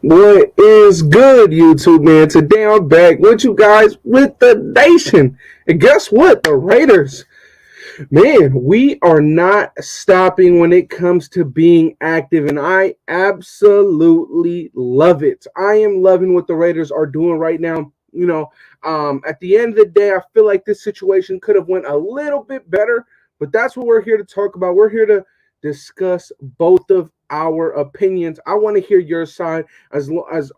What is good, YouTube man? Today I'm back with you guys with the nation. And guess what? The Raiders. Man, we are not stopping when it comes to being active, and I absolutely love it. I am loving what the Raiders are doing right now. At the end of the day, I feel like this situation could have went a little bit better, but that's what we're here to talk about. We're here to discuss both of our opinions. I want to hear your side as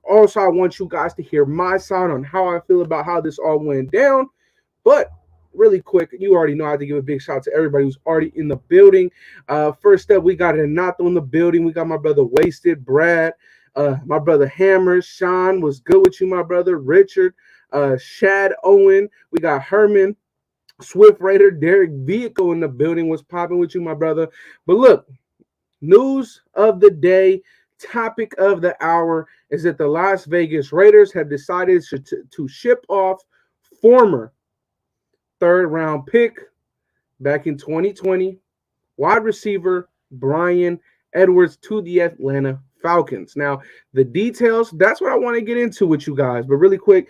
also I want you guys to hear my side on how I feel about how this all went down. But really quick, you already know I have to give a big shout out to everybody who's already in the building. First up, we got Renato in the building. We got my brother Wasted, Brad, my brother Hammer, Sean was good with you, my brother Richard, Shad Owen. We got Herman, Swift Raider, Derek Vehicle in the building. Was popping with you, my brother. But look, news of the day, topic of the hour is that the Las Vegas Raiders have decided to ship off former third-round pick back in 2020, wide receiver Bryan Edwards to the Atlanta Falcons. Now, the details, that's what I want to get into with you guys. But really quick,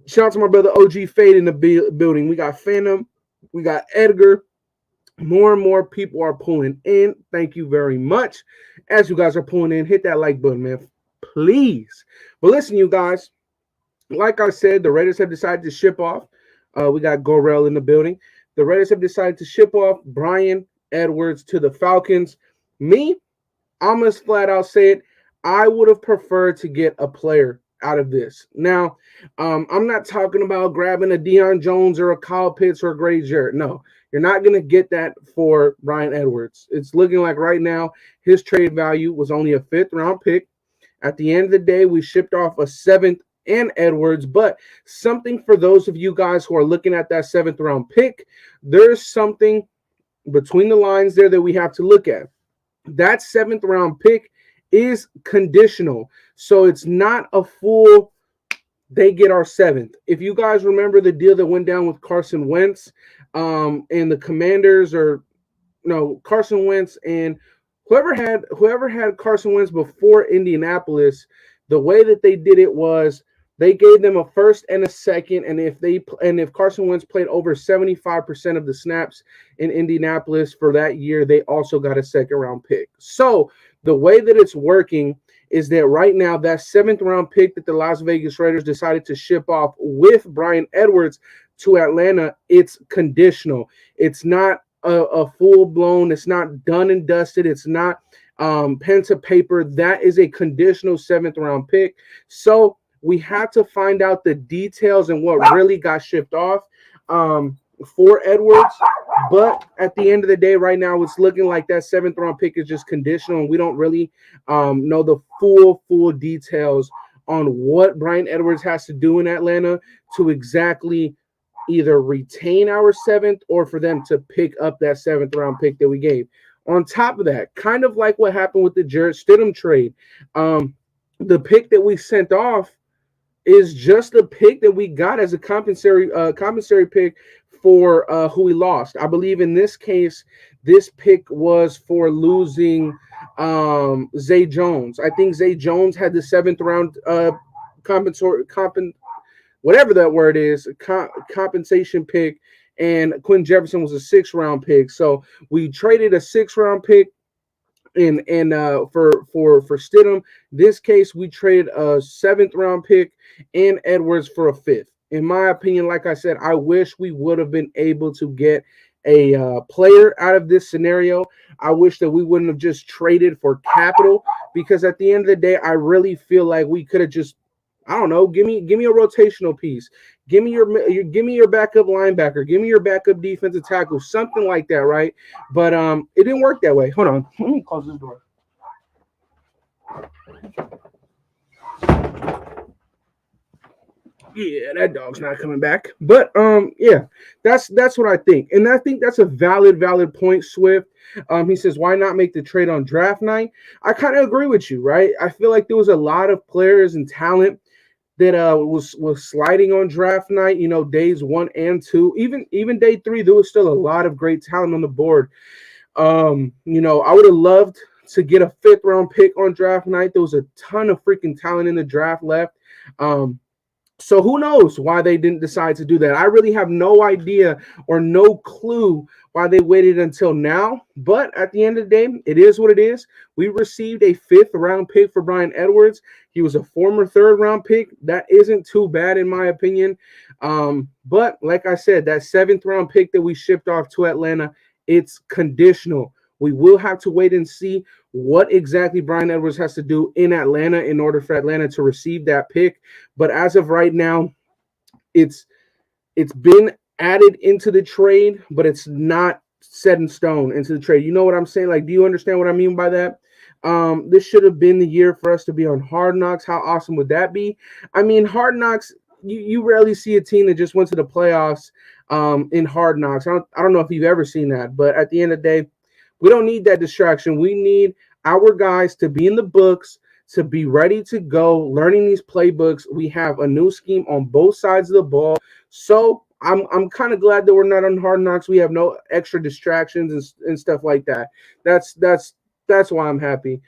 shout out to my brother OG Fade in the building. We got Phantom, we got Edgar. More and more people are pulling in. Thank you very much. As you guys are pulling in, hit that like button, man, please. But listen, you guys, like I said, the Raiders have decided to ship off. We got Gorell in the building. The Raiders have decided to ship off Bryan Edwards to the Falcons. Me, I'm going to flat out say it. I would have preferred to get a player out of this. Now, I'm not talking about grabbing a Deion Jones or a Kyle Pitts or a Grady Jarrett. No, you're not going to get that for Bryan Edwards. It's looking like right now his trade value was only a fifth-round pick. At the end of the day, we shipped off a seventh and Edwards, but something for those of you guys who are looking at that seventh-round pick, there's something between the lines there that we have to look at. That seventh-round pick is conditional, so it's not a full they get our seventh. If you guys remember the deal that went down with Carson Wentz and the Commanders, or no, Carson Wentz and whoever had Carson Wentz before Indianapolis, the way that they did it was they gave them a first and a second, and if Carson Wentz played over 75% of the snaps in Indianapolis for that year, they also got a second-round pick. So the way that it's working is that right now that seventh-round pick that the Las Vegas Raiders decided to ship off with Bryan Edwards to Atlanta, it's conditional. It's not a full-blown, it's not done and dusted, it's not pen to paper. That is a conditional seventh-round pick. So we have to find out the details and what really got shipped off for Edwards. But at the end of the day, right now, it's looking like that seventh-round pick is just conditional, and we don't really know the full details on what Bryan Edwards has to do in Atlanta to exactly either retain our seventh or for them to pick up that seventh-round pick that we gave. On top of that, kind of like what happened with the Jarrett Stidham trade, the pick that we sent off is just a pick that we got as a compensatory pick for who we lost. I believe in this case, this pick was for losing Zay Jones. I think Zay Jones had the seventh round whatever that word is, compensation pick, and Quentin Jefferson was a sixth-round pick. So we traded a sixth-round pick and for Stidham. This case, we traded a seventh-round pick and Edwards for a fifth. In my opinion, like I said, I wish we would have been able to get a player out of this scenario. I wish that we wouldn't have just traded for capital, because at the end of the day, I really feel like we could have just, I don't know, give me a rotational piece. Give me your backup linebacker. Give me your backup defensive tackle, something like that, right? But it didn't work that way. Hold on. Let me close this door. Yeah, that dog's not coming back. But yeah, that's what I think. And I think that's a valid point, Swift. He says, why not make the trade on draft night? I kind of agree with you, right? I feel like there was a lot of players and talent that was sliding on draft night, days 1 and 2, even day 3, there was still a lot of great talent on the board. I would have loved to get a 5th-round pick on draft night. There was a ton of freaking talent in the draft left. So who knows why they didn't decide to do that? I really have no idea or no clue why they waited until now. But at the end of the day, it is what it is. We received a 5th-round pick for Bryan Edwards. He was a former 3rd-round pick. That isn't too bad in my opinion. But like I said, that 7th-round pick that we shipped off to Atlanta, it's conditional. We will have to wait and see what exactly Bryan Edwards has to do in Atlanta in order for Atlanta to receive that pick. But as of right now, it's been added into the trade, but it's not set in stone into the trade. You know what I'm saying? Like, do you understand what I mean by that? This should have been the year for us to be on Hard Knocks. How awesome would that be? I mean, Hard Knocks, you rarely see a team that just went to the playoffs in Hard Knocks. I don't know if you've ever seen that, but at the end of the day, we don't need that distraction. We need our guys to be in the books, to be ready to go, learning these playbooks. We have a new scheme on both sides of the ball. So I'm kind of glad that we're not on Hard Knocks. We have no extra distractions and stuff like that. That's why I'm happy.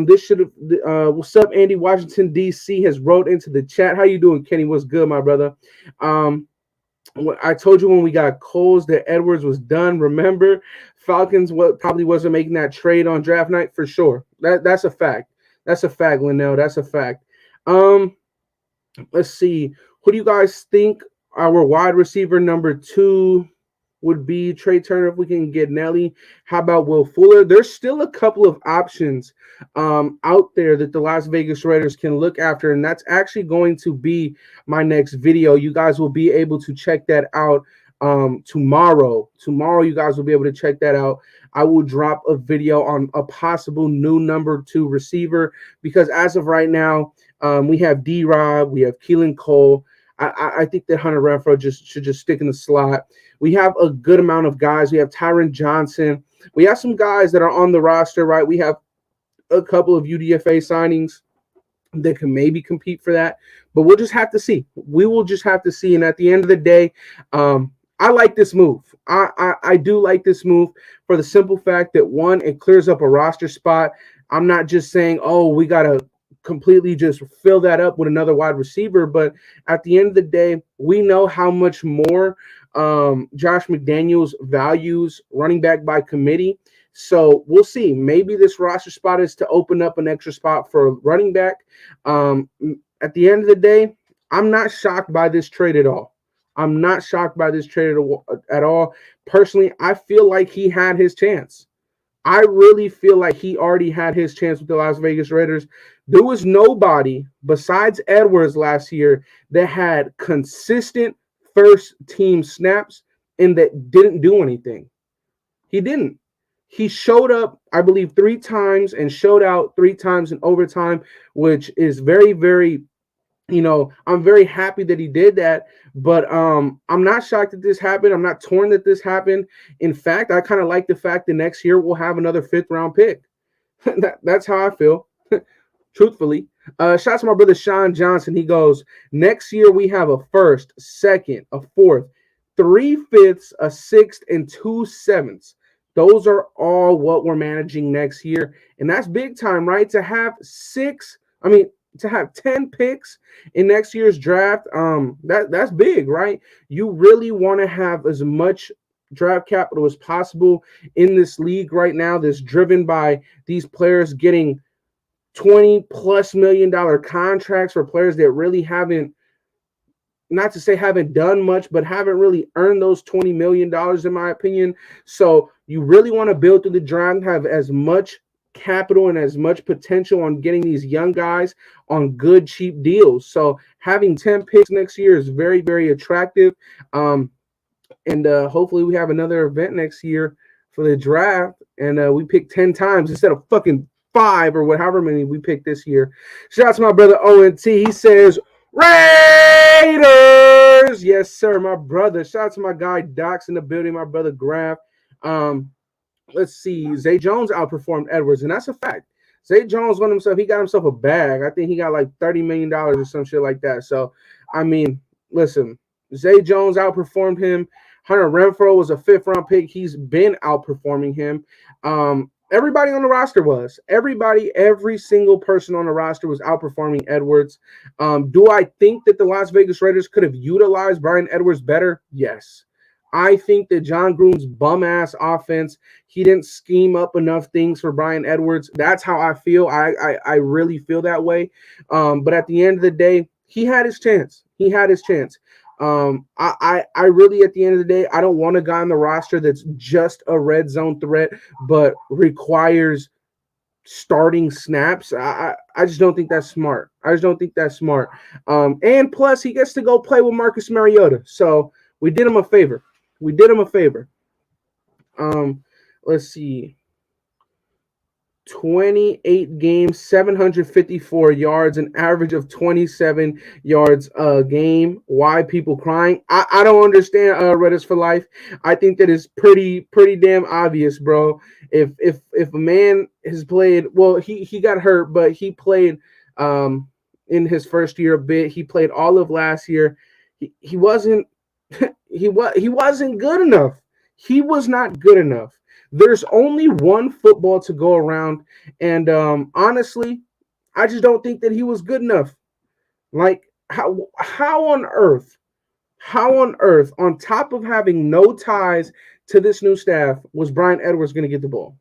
This should have what's up, Andy Washington, DC has wrote into the chat. How you doing, Kenny? What's good, my brother? I told you when we got Coles that Edwards was done. Remember, Falcons probably wasn't making that trade on draft night for sure. That's a fact. That's a fact, Linnell. That's a fact. Let's see. Who do you guys think our wide receiver number 2 would be? Trey Turner, if we can get Nelly. How about Will Fuller? There's still a couple of options out there that the Las Vegas Raiders can look after, and that's actually going to be my next video. You guys will be able to check that out tomorrow. Tomorrow, you guys will be able to check that out. I will drop a video on a possible new number 2 receiver because as of right now, we have D-Rob, we have Keelan Cole. I think that Hunter Renfrow should just stick in the slot. We have a good amount of guys. We have Tyron Johnson. We have some guys that are on the roster, right? We have a couple of UDFA signings that can maybe compete for that, but we'll just have to see. We will just have to see. And at the end of the day, I like this move. I do like this move for the simple fact that, one, it clears up a roster spot. I'm not just saying, oh, we got to completely just fill that up with another wide receiver. But at the end of the day, we know how much more Josh McDaniels values running back by committee. So we'll see. Maybe this roster spot is to open up an extra spot for running back. At the end of the day, I'm not shocked by this trade at all. I'm not shocked by this trade at all. Personally, I feel like he had his chance. I really feel like he already had his chance with the Las Vegas Raiders. There was nobody besides Edwards last year that had consistent first-team snaps and that didn't do anything. He didn't. He showed up, I believe, 3 times and showed out 3 times in overtime, which is very, very, I'm very happy that he did that. But I'm not shocked that this happened. I'm not torn that this happened. In fact, I kind of like the fact that next year we'll have another 5th-round pick. That's how I feel, truthfully. Shout out to my brother Sean Johnson. He goes, next year we have a 1st, 2nd, a 4th, 3 5ths, a 6th, and 2 7ths. Those are all what we're managing next year. And that's big time, right? To have 10 picks in next year's draft, that's big, right? You really want to have as much draft capital as possible in this league right now that's driven by these players getting $20+ million contracts for players that really haven't, not to say haven't done much, but haven't really earned those $20 million, in my opinion. So you really want to build through the draft, have as much capital and as much potential on getting these young guys on good, cheap deals. So having 10 picks next year is very, very attractive. And hopefully we have another event next year for the draft, and we pick 10 times instead of fucking 5 or however many we picked this year. Shout out to my brother ONT. He says, Raiders! Yes, sir, my brother. Shout out to my guy Doc's in the building, my brother Graf. Let's see. Zay Jones outperformed Edwards, and that's a fact. Zay Jones won himself. He got himself a bag. I think he got like $30 million or some shit like that. So, I mean, listen, Zay Jones outperformed him. Hunter Renfrow was a 5th-round pick. He's been outperforming him. Everybody on the roster was. Every single person on the roster was outperforming Edwards. Do I think that the Las Vegas Raiders could have utilized Bryan Edwards better? Yes. I think that John Gruden's bum ass offense, he didn't scheme up enough things for Bryan Edwards. That's how I feel. I really feel that way. But at the end of the day, he had his chance. He had his chance. I really, at the end of the day, I don't want a guy on the roster that's just a red zone threat, but requires starting snaps. I just don't think that's smart. I just don't think that's smart. And plus, he gets to go play with Marcus Mariota. So we did him a favor. We did him a favor. Let's see. 28 games, 754 yards, an average of 27 yards a game. Why people crying? I don't understand Reddit's for life. I think that is pretty damn obvious, bro. If a man has played, well, he got hurt, but he played in his first year a bit. He played all of last year. He wasn't he wasn't good enough. He was not good enough. There's only one football to go around, and honestly, I just don't think that he was good enough. Like how on earth, on top of having no ties to this new staff, was Bryan Edwards going to get the ball?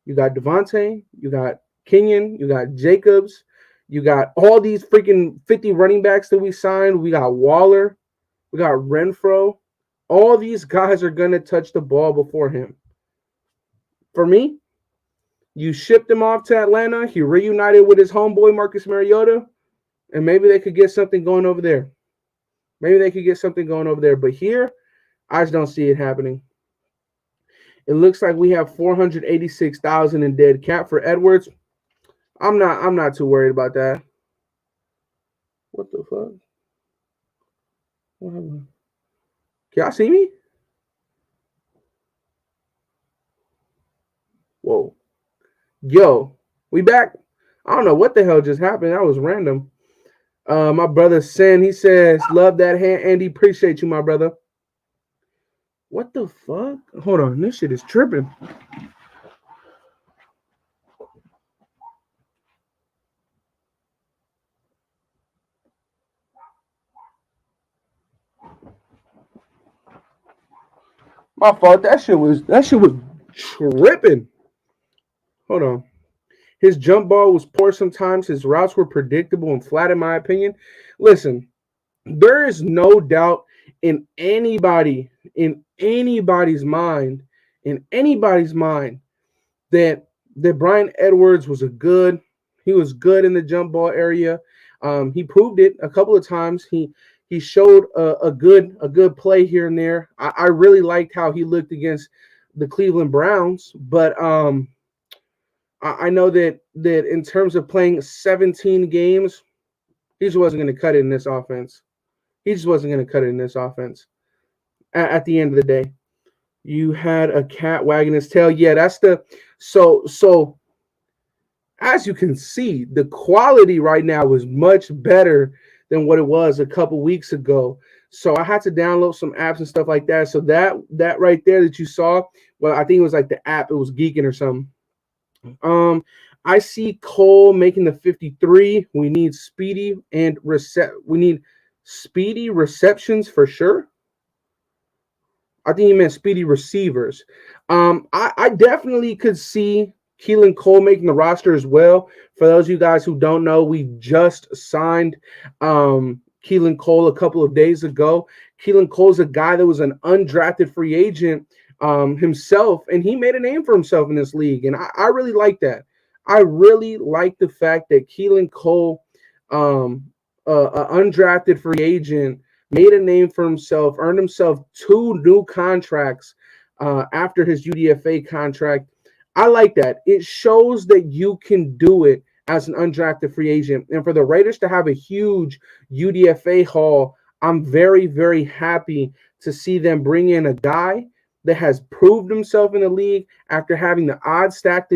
You got Devontae, you got Kenyon, you got Jacobs, you got all these freaking 50 running backs that we signed. We got Waller, we got Renfro. All these guys are going to touch the ball before him. For me, you shipped him off to Atlanta. He reunited with his homeboy, Marcus Mariota, and maybe they could get something going over there. But here, I just don't see it happening. It looks like we have 486,000 in dead cap for Edwards. I'm not too worried about that. What the fuck? What happened? Can y'all see me? Whoa. Yo, we back. I don't know what the hell just happened. That was random. My brother Sen, he says, love that hand, Andy. Appreciate you, my brother. What the fuck? Hold on. This shit is tripping. My fault. That shit was tripping. Hold on. His jump ball was poor sometimes. His routes were predictable and flat, in my opinion. Listen, there is no doubt in anybody's mind, that Bryan Edwards was he was good in the jump ball area. He proved it a couple of times. He showed a good play here and there. I really liked how he looked against the Cleveland Browns, but I know that in terms of playing 17 games, he just wasn't going to cut it in this offense. At the end of the day, you had a cat wagging his tail. Yeah, that's so. As you can see, the quality right now is much better than what it was a couple weeks ago. So I had to download some apps and stuff like that. So that right there that you saw, well, I think it was like the app. It was Geeking or something. I see Cole making the 53. We need speedy receptions for sure. I think he meant speedy receivers. I definitely could see Keelan Cole making the roster as well. For those of you guys who don't know, we just signed Keelan Cole a couple of days ago. Keelan Cole's a guy that was an undrafted free agent himself, and he made a name for himself in this league, and I really like that. I really like the fact that Keelan Cole, an undrafted free agent, made a name for himself, earned himself 2 new contracts after his UDFA contract. I like that. It shows that you can do it as an undrafted free agent. And for the Raiders to have a huge UDFA haul, I'm very, very happy to see them bring in a guy that has proved himself in the league after having the odds stacked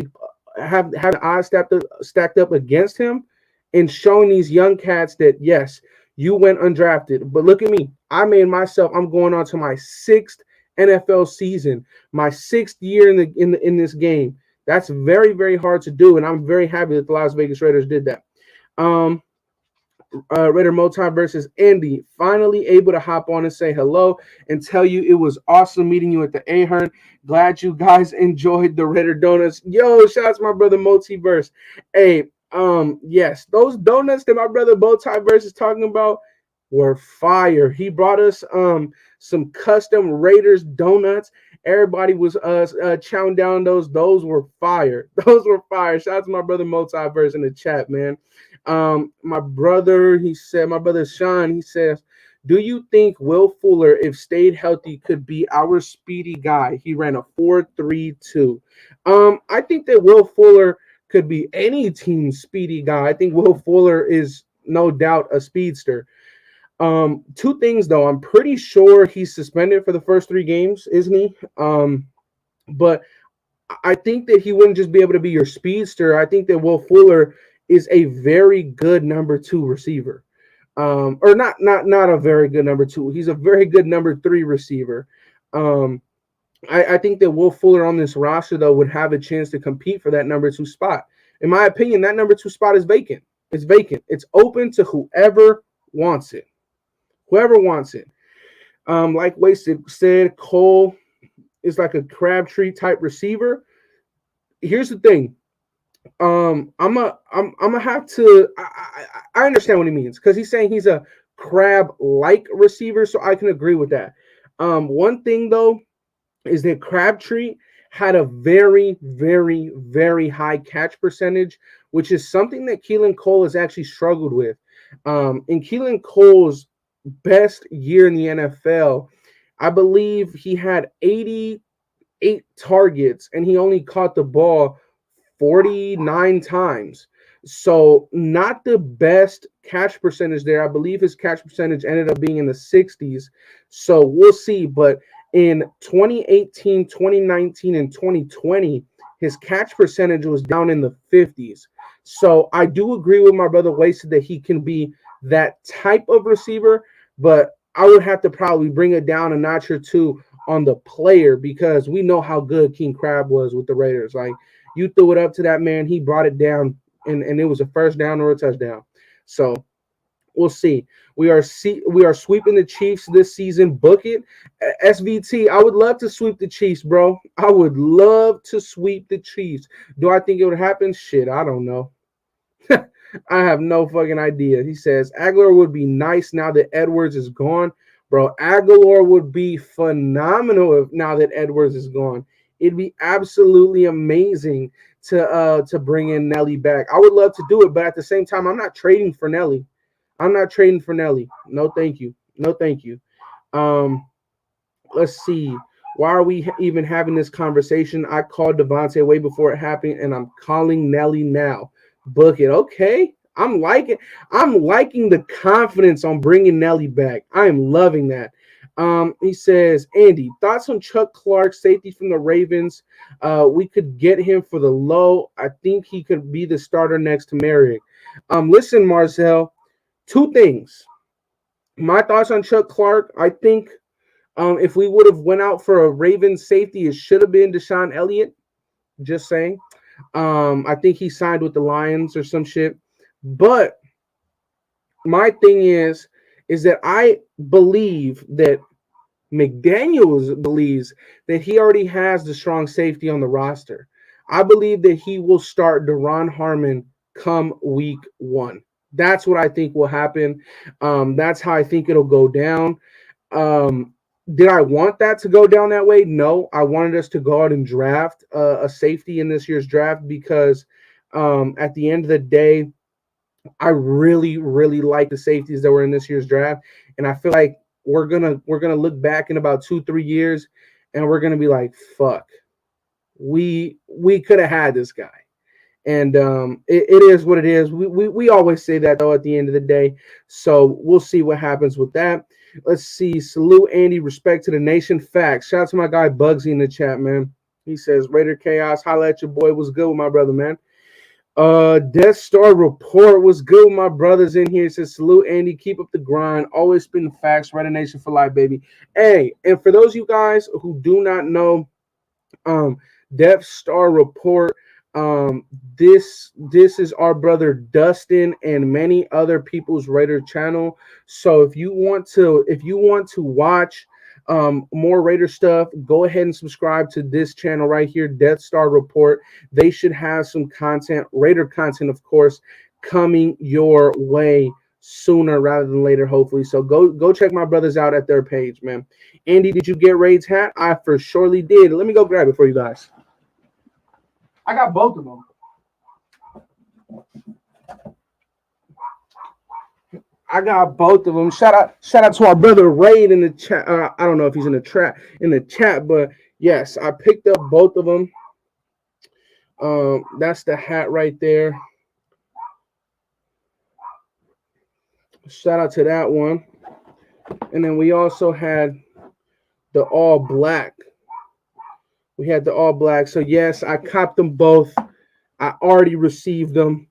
up against him, and showing these young cats that, yes, you went undrafted. But look at me. I'm going on to my 6th NFL season, my 6th year in this game. That's very, very hard to do, and I'm very happy that the Las Vegas Raiders did that. Um, Raider Motai versus Andy, finally able to hop on and say hello and tell you it was awesome meeting you at the Ahern. Glad you guys enjoyed the Raider Donuts. Yo, shout out to my brother Multiverse. Hey, yes, those donuts that my brother Multiverse is talking about were fire. He brought us some custom Raiders donuts. Everybody was chowing down those. Those were fire. Those were fire. Shout out to my brother Multiverse in the chat, man. My brother Sean, he says, do you think Will Fuller, if stayed healthy, could be our speedy guy? He ran a 4.32. I think that Will Fuller could be any team's speedy guy. I think Will Fuller is no doubt a speedster. Two things though, I'm pretty sure he's suspended for the first 3 games, isn't he? But I think that he wouldn't just be able to be your speedster. I think that Will Fuller is a very good number 2 receiver. Or not a very good number 2. He's a very good number 3 receiver. I think that Will Fuller on this roster, though, would have a chance to compete for that number 2 spot. In my opinion, that number 2 spot is vacant. It's vacant. It's open to whoever wants it. Whoever wants it. Like Wasted said, Cole is like a Crabtree type receiver. Here's the thing. I'm gonna have to. I understand what he means because he's saying he's a crab-like receiver, so I can agree with that. One thing though is that Crabtree had a very, very, very high catch percentage, which is something that Keelan Cole has actually struggled with. In Keelan Cole's best year in the NFL, I believe he had 88 targets and he only caught the ball 49 times. So not the best catch percentage there. I believe his catch percentage ended up being in the 60s. So we'll see. But in 2018, 2019, and 2020, his catch percentage was down in the 50s. So I do agree with my brother Wasted that he can be that type of receiver, but I would have to probably bring it down a notch or two on the player because we know how good King Crab was with the Raiders. Like, you threw it up to that man, he brought it down, and it was a first down or a touchdown. So we'll see. We are sweeping the Chiefs this season. Book it. SVT, I would love to sweep the Chiefs, bro. I would love to sweep the Chiefs. Do I think it would happen? Shit, I don't know. I have no fucking idea. He says, Aguilar would be nice now that Edwards is gone. Bro, Aguilar would be phenomenal now that Edwards is gone. It'd be absolutely amazing to bring in Nelly back. I would love to do it, but at the same time, I'm not trading for Nelly. No, thank you. No, thank you. Let's see. Why are we even having this conversation? I called Devontae way before it happened, and I'm calling Nelly now. Book it. Okay. I'm liking the confidence on bringing Nelly back. I am loving that. He says, Andy, thoughts on Chuck Clark, safety from the Ravens? We could get him for the low. I think he could be the starter next to Merrick. Listen, Marcel, 2 things. My thoughts on Chuck Clark, I think if we would have went out for a Ravens safety, it should have been Deshaun Elliott. Just saying. I think he signed with the Lions or some shit. But my thing is that I believe that McDaniels believes that he already has the strong safety on the roster. I believe that he will start Duron Harmon come week 1. That's what I think will happen. That's how I think it'll go down. Did I want that to go down that way? No, I wanted us to go out and draft a safety in this year's draft because at the end of the day, I really, really like the safeties that were in this year's draft, and I feel like we're gonna look back in about 2-3 years, and we're gonna be like, "Fuck, we could have had this guy." And it is what it is. We always say that though at the end of the day. So we'll see what happens with that. Let's see. Salute Andy. Respect to the nation. Facts. Shout out to my guy Bugsy in the chat, man. He says Raider Chaos. Holla at your boy. What's good with my brother, man? Death Star Report was good with my brothers in here. It says salute Andy, keep up the grind, always spitting facts, Raider Nation for life, baby. Hey, and for those of you guys who do not know, Death Star Report. Um, this is our brother Dustin and many other people's Raider channel. So if you want to watch more Raider stuff, go ahead and subscribe to this channel right here, Death Star Report. They should have some content, Raider content, of course, coming your way sooner rather than later, hopefully. So go check my brothers out at their page, man. Andy, did you get Raid's hat? I for surely did. Let me go grab it for you guys. I got both of them. I got both of them. Shout out to our brother Raid in the chat. I don't know if he's in the chat, but yes, I picked up both of them. That's the hat right there. Shout out to that one. And then we also had the all black. We had the all black. So yes, I copped them both. I already received them.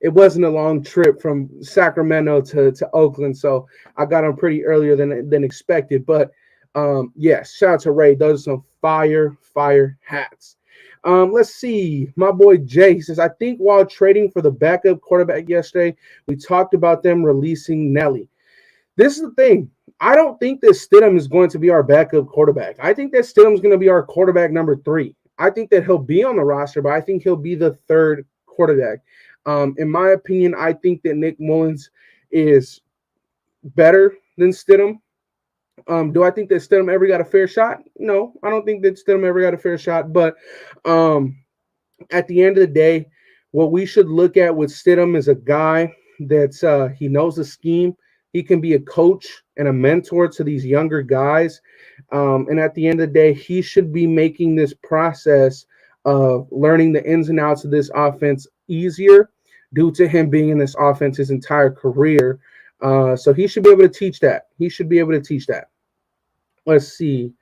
It wasn't a long trip from Sacramento to Oakland, so I got them pretty earlier than expected. But yes, shout out to Ray. Those are some fire hats. Let's see. My boy Jay says, I think while trading for the backup quarterback yesterday, we talked about them releasing Nelly. This is the thing. I don't think that Stidham is going to be our backup quarterback. I think that Stidham's going to be our quarterback number 3. I think that he'll be on the roster, but I think he'll be the 3rd quarterback. In my opinion, I think that Nick Mullins is better than Stidham. Do I think that Stidham ever got a fair shot? No, I don't think that Stidham ever got a fair shot. But at the end of the day, what we should look at with Stidham is a guy that's he knows the scheme. He can be a coach and a mentor to these younger guys. And at the end of the day, he should be making this process of learning the ins and outs of this offense easier due to him being in this offense his entire career. So he should be able to teach that. Let's see.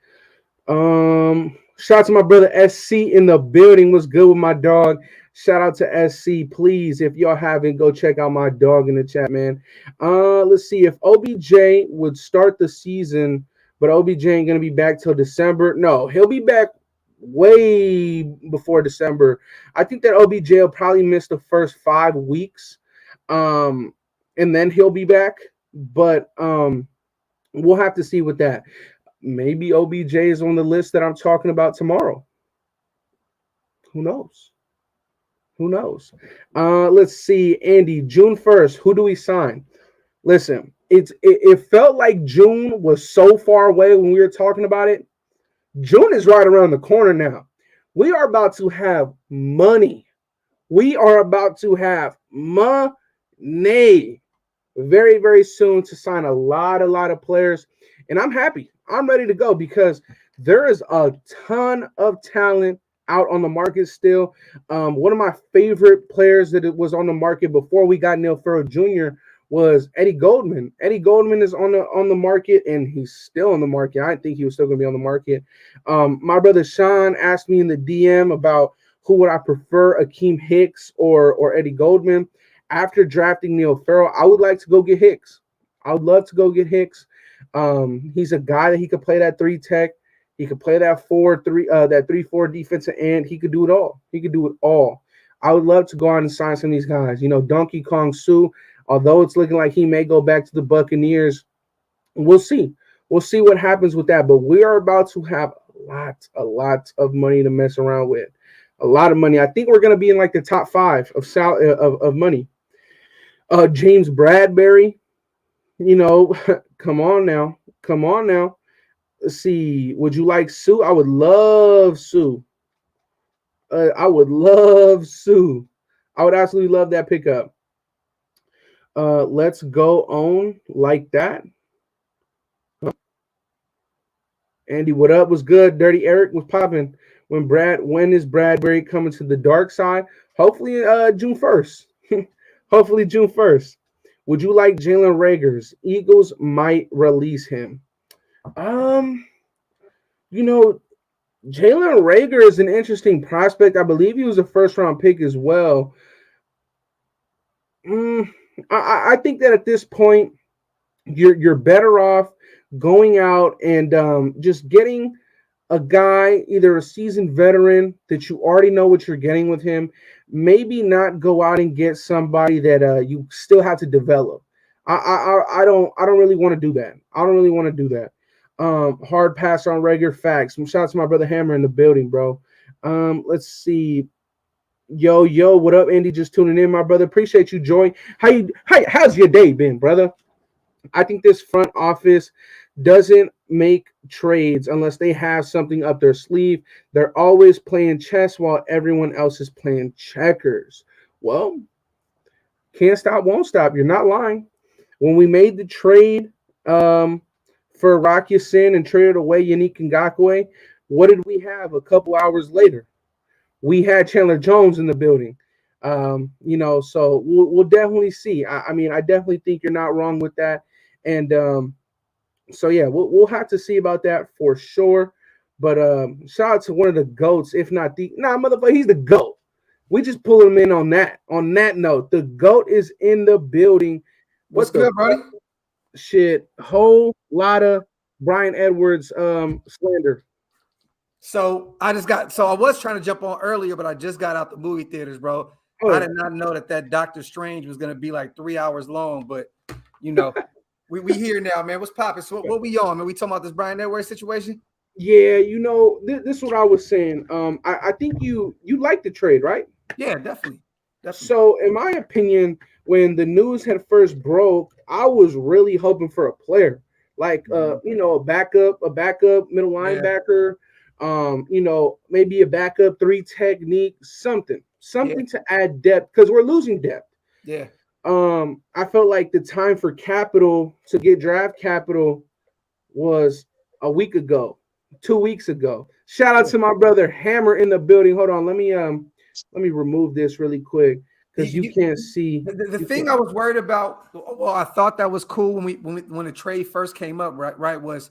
Shout out to my brother SC in the building. What's good with my dog? Shout out to SC. Please, if y'all haven't, go check out my dog in the chat, man. Let's see. If OBJ would start the season, but OBJ ain't going to be back till December. No, he'll be back way before December. I think that OBJ will probably miss the first 5 weeks. And then he'll be back. But we'll have to see with that. Maybe OBJ is on the list that I'm talking about tomorrow. Who knows? Let's see. Andy, June 1st, who do we sign? Listen, it felt like June was so far away when we were talking about it. June is right around the corner now. We are about to have money. Very, very soon to sign a lot of players. And I'm happy. I'm ready to go because there is a ton of talent out on the market still. One of my favorite players that was on the market before we got Neil Farrell Jr. was Eddie Goldman. Eddie Goldman is on the market, and he's still on the market. I didn't think he was still going to be on the market. My brother Sean asked me in the DM about who would I prefer, Akeem Hicks or Eddie Goldman. After drafting Neil Farrell, I would like to go get Hicks. I would love to go get Hicks. He's a guy that he could play that 3 tech. He could play that 3-4 defensive end. He could do it all. I would love to go out and sign some of these guys. Donkey Kong Sue, although it's looking like he may go back to the Buccaneers, we'll see. We'll see what happens with that. But we are about to have a lot of money to mess around with. A lot of money. I think we're going to be in like the top 5 of money. James Bradbury, come on now. Let's see. Would you like Sue? I would love Sue. I would absolutely love that pickup. Let's go on like that. Andy, what up? Was good? Dirty Eric was popping. When is Bradbury coming to the dark side? Hopefully June 1st. Hopefully June 1st. Would you like Jalen Reagors? Eagles might release him. Jalen Reagor is an interesting prospect. I believe he was a first-round pick as well. I think that at this point, you're better off going out and just getting a guy, either a seasoned veteran that you already know what you're getting with him. Maybe not go out and get somebody that you still have to develop. I don't really want to do that. I don't really want to do that. Hard pass on regular facts. Shout out to my brother Hammer in the building, bro. Let's see. Yo, what up, Andy? Just tuning in, my brother. Appreciate you, Joy. How's your day been, brother? I think this front office doesn't make trades unless they have something up their sleeve. They're always playing chess while everyone else is playing checkers. Well, can't stop, won't stop. You're not lying. When we made the trade for Rocky Sin and traded away Yannick Ngakoue, what did we have a couple hours later? We had Chandler Jones in the building. So we'll definitely see. I mean, I definitely think you're not wrong with that. And so yeah, we'll have to see about that for sure. But shout out to one of the GOATs, if not the motherfucker, he's the GOAT. We just pull him in on that. On that note, the GOAT is in the building. What's good, buddy? Shit, whole lot of Bryan Edwards slander. So I was trying to jump on earlier, but I just got out the movie theaters, bro. Oh, I did not know that Doctor Strange was gonna be like 3 hours long, but we here now, man. What's popping? So what we on, man? We talking about this Bryan Edwards situation? Yeah, this is what I was saying. I think you like the trade, right? Yeah, definitely. So in my opinion, when the news had first broke, I was really hoping for a player like a backup middle linebacker. Maybe a backup 3 technique, something to add depth because we're losing depth. Yeah. I felt like the time for capital to get draft capital was a week ago, 2 weeks ago. Shout out to my brother Hammer in the building. Hold on, let me remove this really quick because you can't see. The thing I was worried about. Well, I thought that was cool when the trade first came up. Right, was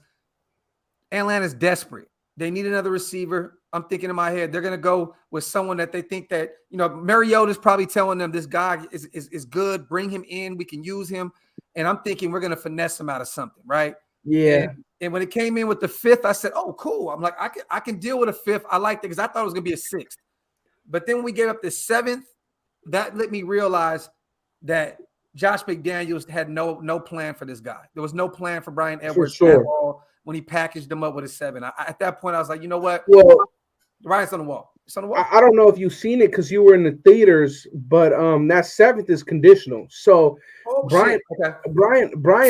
Atlanta's desperate. They need another receiver. I'm thinking in my head, they're going to go with someone that they think that, Mariota's probably telling them this guy is good. Bring him in. We can use him. And I'm thinking we're going to finesse him out of something, right? Yeah. And when it came in with the 5th, I said, oh, cool. I'm like, I can deal with a 5th. I liked it because I thought it was going to be a 6th. But then when we gave up the 7th, that let me realize that Josh McDaniels had no plan for this guy. There was no plan for Bryan Edwards at all. When he packaged them up with a 7. At that point, I was like, you know what? Well, Ryan's on the wall. It's on the wall. I don't know if you've seen it because you were in the theaters, but that 7th is conditional. So Bryan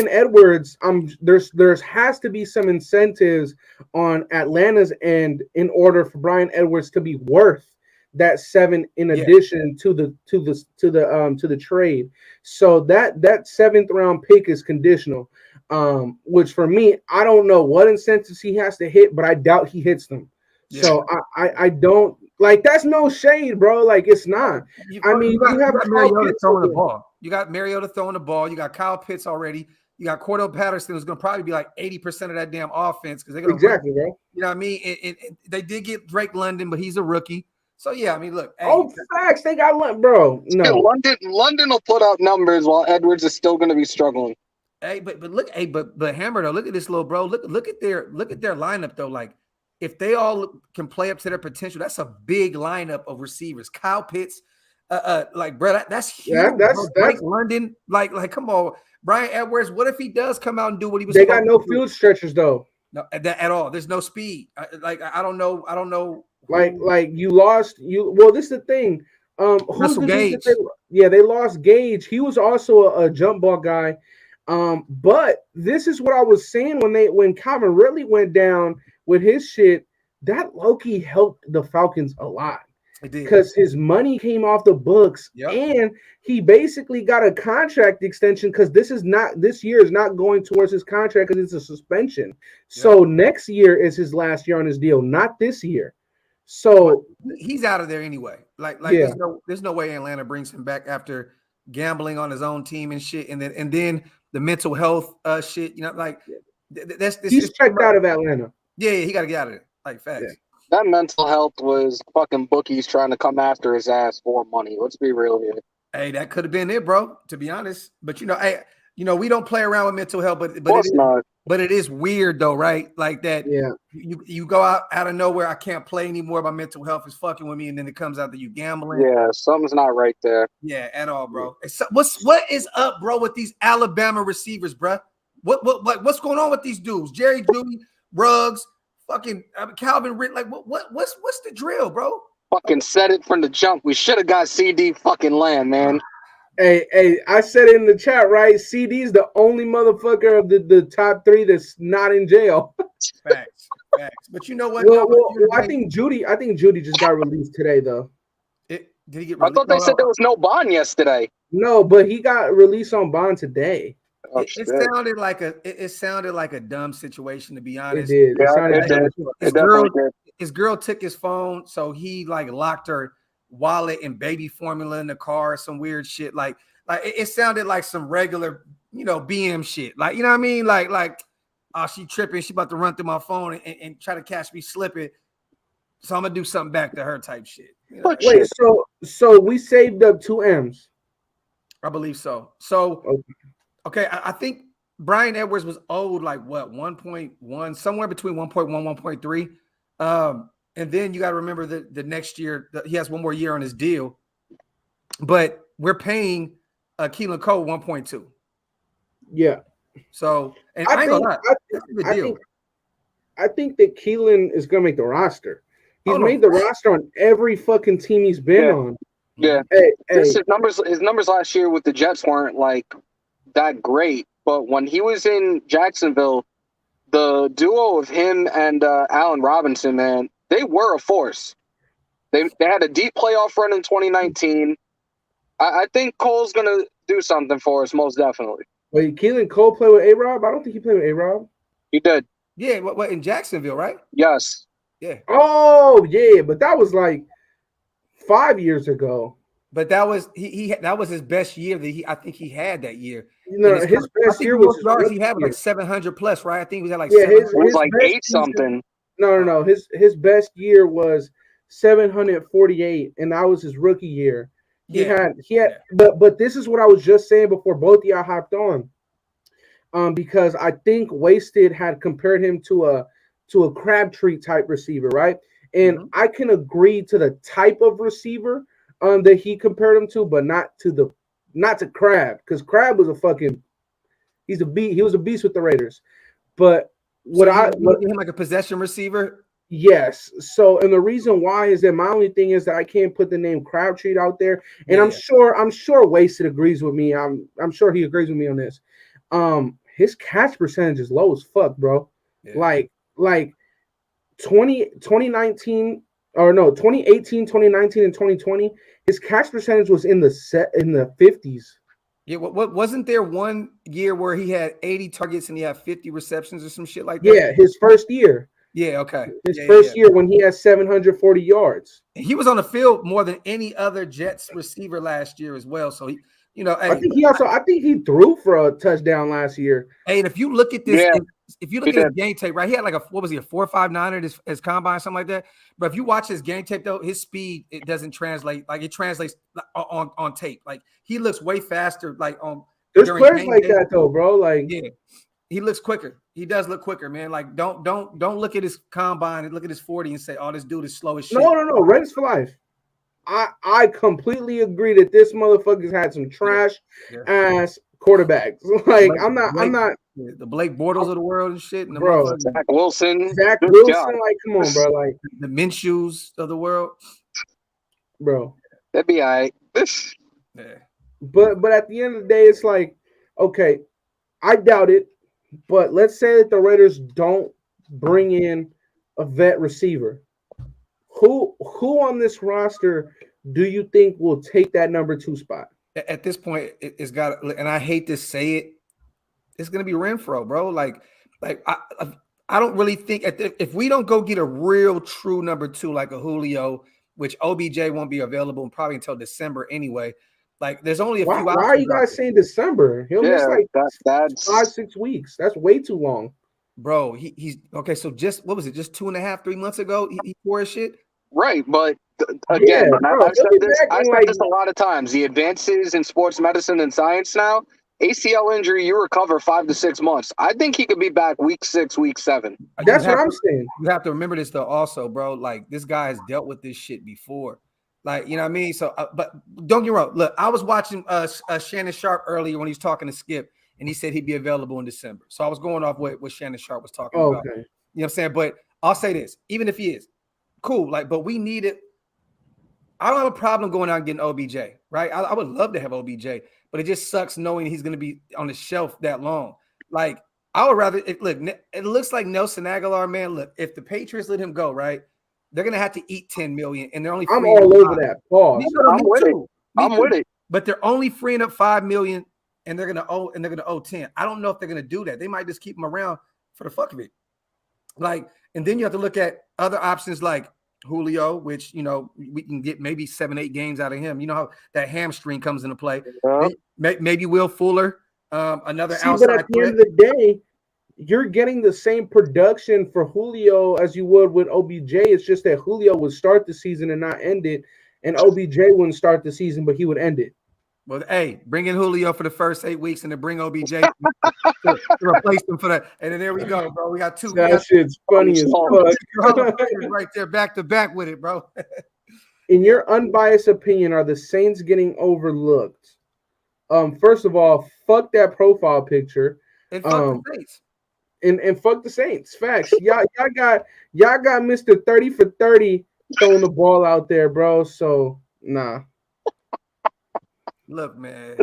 Edwards, there's has to be some incentives on Atlanta's end in order for Bryan Edwards to be worth that 7 in addition to the trade. So that 7th round pick is conditional. Which for me, I don't know what incentives he has to hit, but I doubt he hits them. Yeah. So I don't like that's no shade, bro. Like it's not. You have Mariota throwing the ball. You got Mariota throwing the ball. You got Kyle Pitts already. You got Cordell Patterson, who's going to probably be like 80% of that damn offense because they're going to bro. You know what I mean? And they did get Drake London, but he's a rookie. So yeah, I mean, look. Facts. They got bro. No, London will put out numbers while Edwards is still going to be struggling. Hey, but look, but Hammer though, look at this little bro. Look at their lineup though. Like, if they all can play up to their potential, that's a big lineup of receivers. Kyle Pitts, like bro, that's huge. Yeah, that's London. Like, come on, Bryan Edwards. What if he does come out and do what he was? They got no field stretchers though. No, at all. There's no speed. I don't know. Like you lost you. Well, this is the thing. Russell Gage. They lost Gage. He was also a jump ball guy. But this is what I was saying when Calvin Ridley went down with his shit, that low-key helped the Falcons a lot. It did. Because his money came off the books and he basically got a contract extension because this year is not going towards his contract because it's a suspension. Yep. So next year is his last year on his deal, not this year. So he's out of there anyway. There's no way Atlanta brings him back after gambling on his own team and shit, and then the mental health shit. He's checked out of Atlanta. Yeah, he got to get out of it. Like facts. Yeah. That mental health was fucking bookies trying to come after his ass for money. Let's be real here. Hey, that could have been it, bro. To be honest, but we don't play around with mental health, but it is weird though, right? Like that. Yeah. You go out of nowhere. I can't play anymore. My mental health is fucking with me, and then it comes out that you gambling. Yeah, something's not right there. Yeah, at all, bro. What is up, bro, with these Alabama receivers, bro? What's going on with these dudes? Jerry Jeudy, Ruggs, fucking Calvin Ridley. Like what's the drill, bro? Fucking said it from the jump. We should have got CD fucking Lamb, man. Hey, I said it in the chat, right? CD's the only motherfucker of the top 3 that's not in jail. Facts. But you know what? Well, I think Jeudy just got released today, though. Did he get released? I thought they said there was no bond yesterday. No, but he got released on bond today. It sounded like a dumb situation, to be honest. It did. His girl took his phone, so he like locked her wallet and baby formula in the car, some weird shit. Like it sounded like some regular, BM shit. Like, you know what I mean? Like, oh, she tripping, she about to run through my phone and try to catch me slipping. So I'm gonna do something back to her type shit. Wait, so we saved up 2 M's. I believe so. So okay, I think Bryan Edwards was owed like what 1.1, somewhere between 1.1, 1.3. And then you got to remember that the next year he has one more year on his deal, but we're paying Keelan Cole 1.2. Yeah. So, and I think that Keelan is gonna make the roster. He's made the roster on every fucking team he's been on. Yeah. Hey. His numbers last year with the Jets weren't like that great, but when he was in Jacksonville, the duo of him and Allen Robinson, man, they were a force. They had a deep playoff run in 2019. I think Cole's gonna do something for us, most definitely. Wait, Keelan Cole played with A-Rob? I don't think he played with A-Rob. He did. Yeah, what in Jacksonville, right? Yes. Yeah. Oh yeah, but that was like 5 years ago. But that was that was his best year I think he had that year. His best year was he had like 700 plus, right? I think he was at like it was like 8 something. No. His best year was 748, and that was his rookie year. He had, but this is what I was just saying before both of y'all hopped on. Because I think Wasted had compared him to a Crabtree type receiver, right? And I can agree to the type of receiver that he compared him to, but not to Crab, because Crab was he was a beast with the Raiders. But him like a possession receiver. Yes. So, and the reason why is that my only thing is that I can't put the name Crabtree out there, and I'm sure Wasted agrees with me. I'm sure he agrees with me on this. His catch percentage is low as fuck, bro. Yeah. Like 2018, 2019, and 2020, his catch percentage was in the 50s. Yeah, what wasn't there one year where he had 80 targets and he had 50 receptions or some shit like that? Yeah, his first year. Yeah, okay. His first year when he had 740 yards. He was on the field more than any other Jets receiver last year as well. So he, I think he threw for a touchdown last year. Hey, and if you look at this, if you look at his game tape, right, he had like a 4.59 at his combine, something like that. But if you watch his game tape though, his speed, it doesn't translate. Like it translates on tape. Like he looks way faster. Like there's players like that though, bro. Like he looks quicker. He does look quicker, man. Like don't look at his combine and look at his 40 and say, oh, this dude is slow as shit. No. Raiders for life. I completely agree that this motherfucker's had some trash ass quarterbacks. Like I'm not the Blake Bortles of the world and shit. And bro, Zach Wilson. Like, come on, bro. Like the Minshew's of the world. Bro. That'd be all right. Yeah. But at the end of the day, it's like, okay, I doubt it. But let's say that the Raiders don't bring in a vet receiver. Who on this roster do you think will take that number 2 spot? At this point, it's got, and I hate to say it, it's gonna be Renfro, bro. Like I don't really think if we don't go get a real true number 2 like a Julio, which OBJ won't be available probably until December anyway. Like there's only a few. Why are you guys saying December? He'll miss like that's 5-6 weeks. That's way too long, bro. He's okay. So just what was it? Just 2.5, 3 months ago, he tore his shit. Right, but again, I've said this a lot of times. The advances in sports medicine and science now, ACL injury, you recover 5 to 6 months. I think he could be back week 6, week 7. That's what I'm saying. You have to remember this though, also, bro. Like this guy has dealt with this shit before. Like, you know what I mean? So, but don't get me wrong. Look, I was watching Shannon Sharp earlier when he was talking to Skip, and he said he'd be available in December. So I was going off what Shannon Sharp was talking about. You know what I'm saying? But I'll say this: even if he is cool, like, but we need it. I don't have a problem going out and getting OBJ, right? I would love to have OBJ, but it just sucks knowing he's going to be on the shelf that long. Like, I would rather it looks like Nelson Aguilar, man. Look, if the Patriots let him go, right, they're going to have to eat $10 million, and they're only. I'm all over that. Pause. I'm with it. But they're only freeing up $5 million, and they're going to owe 10. I don't know if they're going to do that. They might just keep him around for the fuck of it. Like, and then you have to look at other options like Julio, which, you know, we can get maybe 7-8 games out of him. You know how that hamstring comes into play. Maybe Will Fuller, another outside. But at the end of the day, you're getting the same production for Julio as you would with OBJ. It's just that Julio would start the season and not end it, and OBJ wouldn't start the season, but he would end it. Well, hey, bring in Julio for the first 8 weeks and then bring OBJ to replace him for that. And then there we go, bro. We got two. That shit's funny as fuck. Right there, back to back with it, bro. In your unbiased opinion, are the Saints getting overlooked? First of all, fuck that profile picture. And fuck the Saints. And fuck the Saints. Facts. Y'all got Mr. 30 for 30 throwing the ball out there, bro. So nah. Look, man.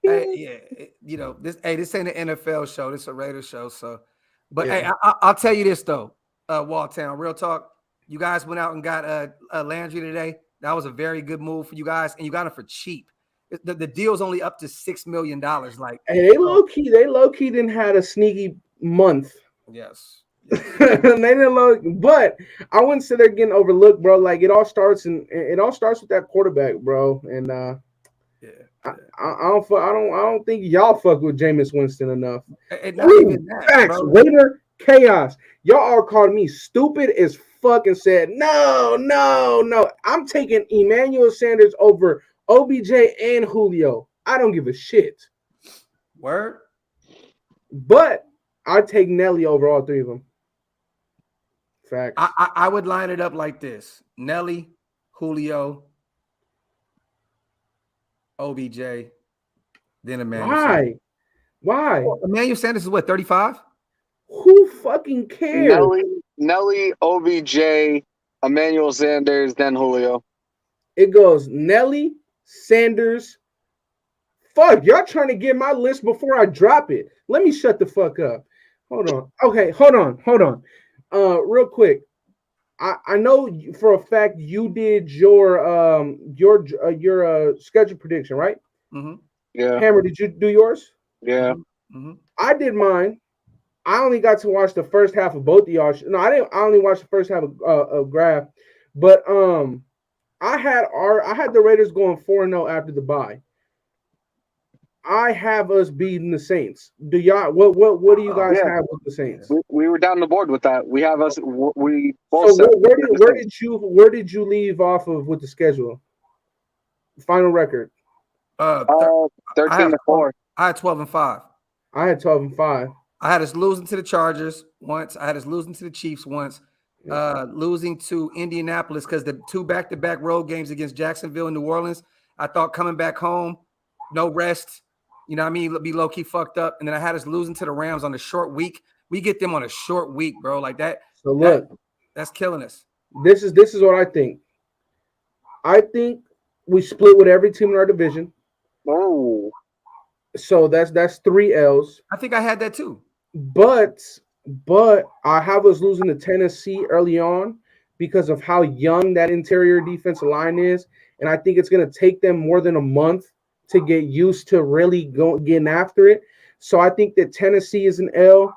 You know, this ain't an NFL show. This is a Raiders show. So, but hey, I'll tell you this though, Walltown, real talk. You guys went out and got Landry today. That was a very good move for you guys, and you got him for cheap. The deal's only up to $6 million. Like, hey, they low key didn't had a sneaky month. Yes. They didn't look, but I wouldn't say they're getting overlooked, bro. Like it all starts with that quarterback, bro. And I don't think y'all fuck with Jameis Winston enough. Not even that, facts, bro. Raider chaos. Y'all all called me stupid as fuck and said no. I'm taking Emmanuel Sanders over OBJ and Julio. I don't give a shit. Word. But I'd take Nelly over all three of them. Facts. I would line it up like this: Nelly, Julio, OBJ, then Emmanuel. Why? Why? Well, Emmanuel Sanders is what, 35? Who fucking cares? Nelly, OBJ, Emmanuel Sanders, then Julio. It goes Nelly, Sanders. Fuck, y'all trying to get my list before I drop it. Let me shut the fuck up. Hold on. Okay, hold on. Real quick. I know for a fact you did your schedule prediction, right? Mm-hmm. Yeah. Hammer, did you do yours? Yeah. Mm-hmm. I did mine. I only got to watch the first half of both of y'all. No, I didn't. I only watched the first half of Graph, but I had the Raiders going 4-0 after the bye. I have us beating the Saints. Do y'all? What do you guys have with the Saints? We were down the board with that. We have us. We both. So where did you leave off of with the schedule? Final record. 13-4. I had 12-5. I had 12-5. I had us losing to the Chargers once. I had us losing to the Chiefs once. Losing to Indianapolis because the 2 back-to-back road games against Jacksonville and New Orleans. I thought coming back home, no rest. You know what I mean? Be low-key fucked up. And then I had us losing to the Rams on a short week. We get them on a short week, bro. Like that. So look. That's killing us. This is what I think. I think we split with every team in our division. Oh. So that's 3 L's. I think I had that too. But I have us losing to Tennessee early on because of how young that interior defensive line is. And I think it's going to take them more than a month to get used to really getting after it. So I think that Tennessee is an L.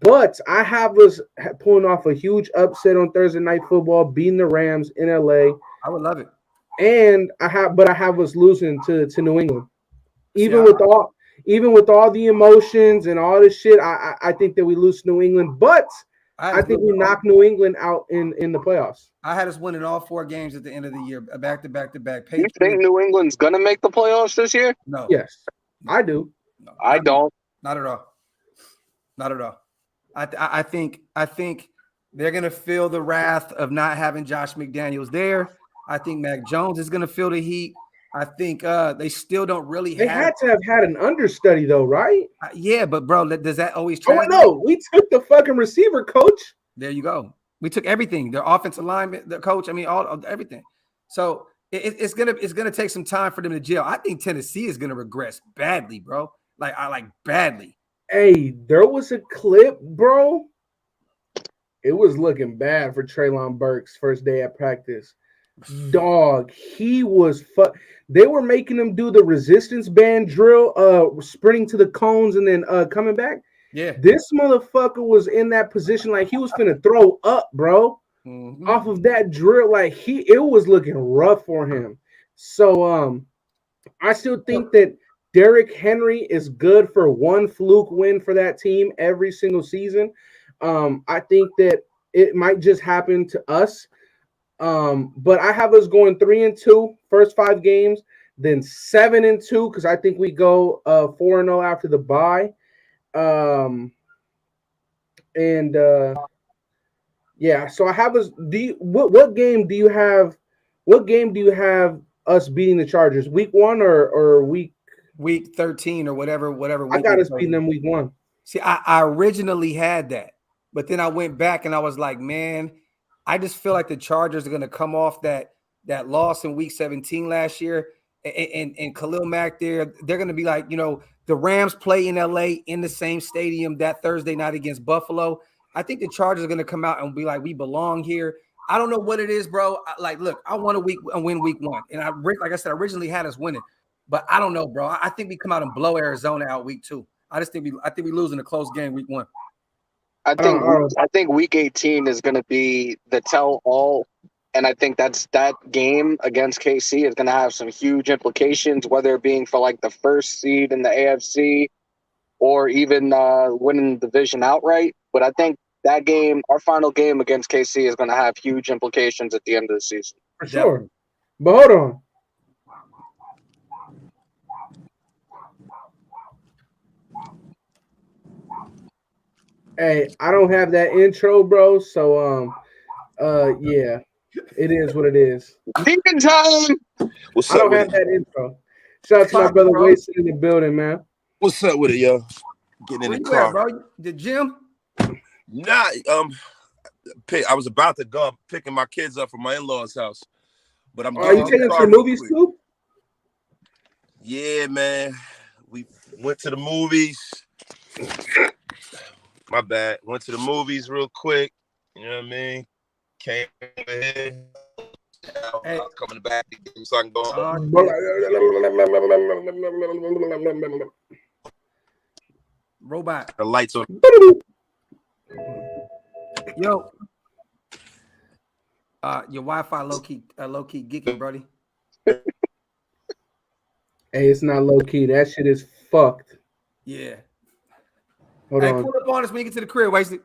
But I have us pulling off a huge upset on Thursday Night Football, beating the Rams in LA. I would love it. And I have us losing to New England. Even with all the emotions and all this shit, I think that we lose to New England. But I think we knock New England out in the playoffs. I had us winning all 4 games at the end of the year, back to back. You think New England's gonna make the playoffs this year? No. Yes. I do. No, I don't. Not at all. Not at all. I think they're gonna feel the wrath of not having Josh McDaniels there. I think Mac Jones is gonna feel the heat. I think they still don't really They have. had to have had an understudy though, right? Yeah, but bro, does that always Oh translate? no, we took the fucking receiver coach. There you go. We took everything. Their offensive lineman, the coach. I mean, all everything. So it's gonna take some time for them to gel. I think Tennessee is gonna regress badly, bro. Like badly. Hey, there was a clip, bro. It was looking bad for Treylon Burks first day at practice. Dog, he was they were making him do the resistance band drill, sprinting to the cones and then coming back. Yeah. This motherfucker was in that position like he was finna throw up, bro. Mhm. Off of that drill, like it was looking rough for him. So I still think that Derrick Henry is good for one fluke win for that team every single season. I think that it might just happen to us. But I have us going 3-2 first 5 games, then 7-2 because I think we go 4-0 after the bye. Yeah, so I have us. What game do you have? What game do you have us beating the Chargers? Week 1 or week 13 or whatever. I got us beating them week 1. See, I originally had that, but then I went back and I was like, man, I just feel like the Chargers are going to come off that loss in week 17 last year, and Khalil Mack they're going to be like, the Rams play in LA in the same stadium that Thursday night against Buffalo. I think the Chargers are going to come out and be like, we belong here. I don't know what it is, bro. Look, I want to win week 1, and like I said, originally had us winning, but I don't know, bro. I think we come out and blow Arizona out week 2. I think we lose in a close game week 1. I think week 18 is going to be the tell all, and I think that game against KC is going to have some huge implications, whether it being for like the first seed in the AFC or even winning the division outright. But I think that game, our final game against KC, is going to have huge implications at the end of the season. For sure. But hold on. Hey, I don't have that intro, bro. So yeah, it is what it is. Demon time. What's I up don't with have it? that intro. Shout out to my brother Wasted in the building, man. What's up with it, yo? Getting in Where the you car. at, bro? The gym? Nah, I was about to go picking my kids up from my in-laws' house, but I'm Are you getting in taking the us car to the real movies quick. too? Yeah, man. We went to the movies. My bad. Went to the movies real quick. You know what I mean? Came here. Hey. I'm coming back so I can go. Robot. The lights on. Yo. Your Wi-Fi low key geeking, brody. Hey, it's not low key. That shit is fucked. Yeah. Hold on. Pull up on us when you get to the crib, Wasted.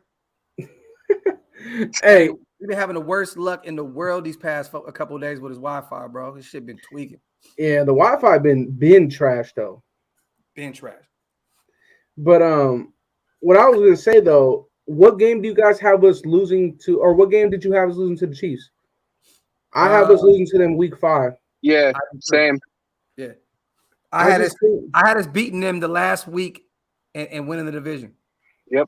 Hey, we've been having the worst luck in the world these past a couple of days with his Wi-Fi, bro. This shit been tweaking. Yeah, the Wi-Fi been trashed though. Been trashed. But what I was gonna say though, what game do you guys have us losing to, or what game did you have us losing to the Chiefs? I have us losing to them week 5. Yeah, same. Yeah, I had us beating them the last week and winning the division. Yep.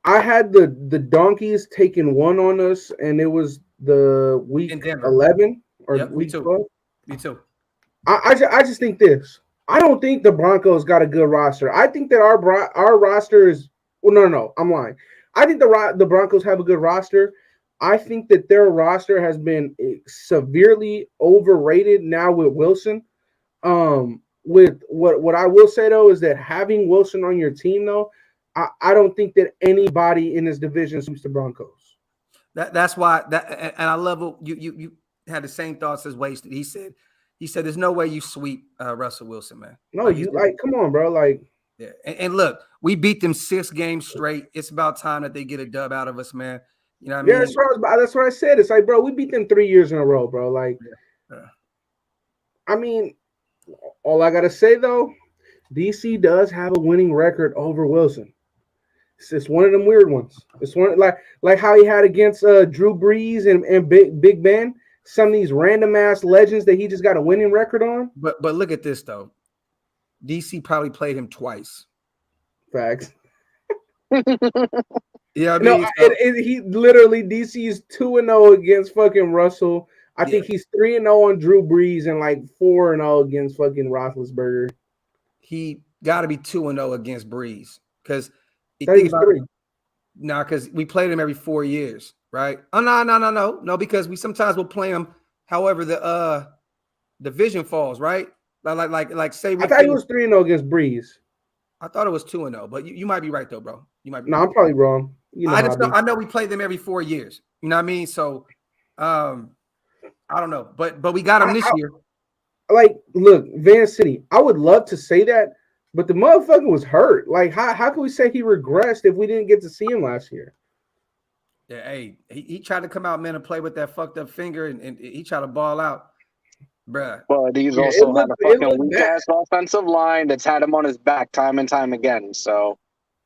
I had the Donkeys taking 1 on us, and it was the week 11 or week 12. Me too. I just think this. I don't think the Broncos got a good roster. I think that our roster is no, I'm lying. I think the Broncos have a good roster. I think that their roster has been severely overrated now with Wilson. With what I will say though is that having Wilson on your team though, I don't think that anybody in this division suits the Broncos. That's why and I love it. You had the same thoughts as Wasted. He said there's no way you sweep Russell Wilson, man. No, come on, bro. Like, yeah. And look, we beat them 6 games straight. It's about time that they get a dub out of us, man. You know what I mean? Yeah, that's what I said. It's like, bro, we beat them 3 years in a row, bro. Like, I mean, all I gotta say though, DC does have a winning record over Wilson. It's one of them weird ones. It's one like how he had against Drew Brees and Big Ben. Some of these random ass legends that he just got a winning record on. But look at this though. DC probably played him twice. Facts. Yeah, I No, mean, he literally DC is 2-0 against fucking Russell. I think he's 3-0 on Drew Brees and like 4-0 against fucking Roethlisberger. he got to be 2-0 against Brees because because we played him every 4 years, right? Oh no, because we sometimes will play him. However, the division falls, right? Like say I thought he was 3-0 against Brees. I thought it was 2-0, but you might be right though, bro. You might be. No, right. I'm probably wrong. You know I know we play them every 4 years. You know what I mean? So, I don't know, but we got him this year. Like, look, Van City. I would love to say that, but the motherfucker was hurt. Like, how can we say he regressed if we didn't get to see him last year? Yeah, hey, he tried to come out, man, and play with that fucked up finger, and he tried to ball out, bruh. But he's also had a fucking weak ass offensive line that's had him on his back time and time again. So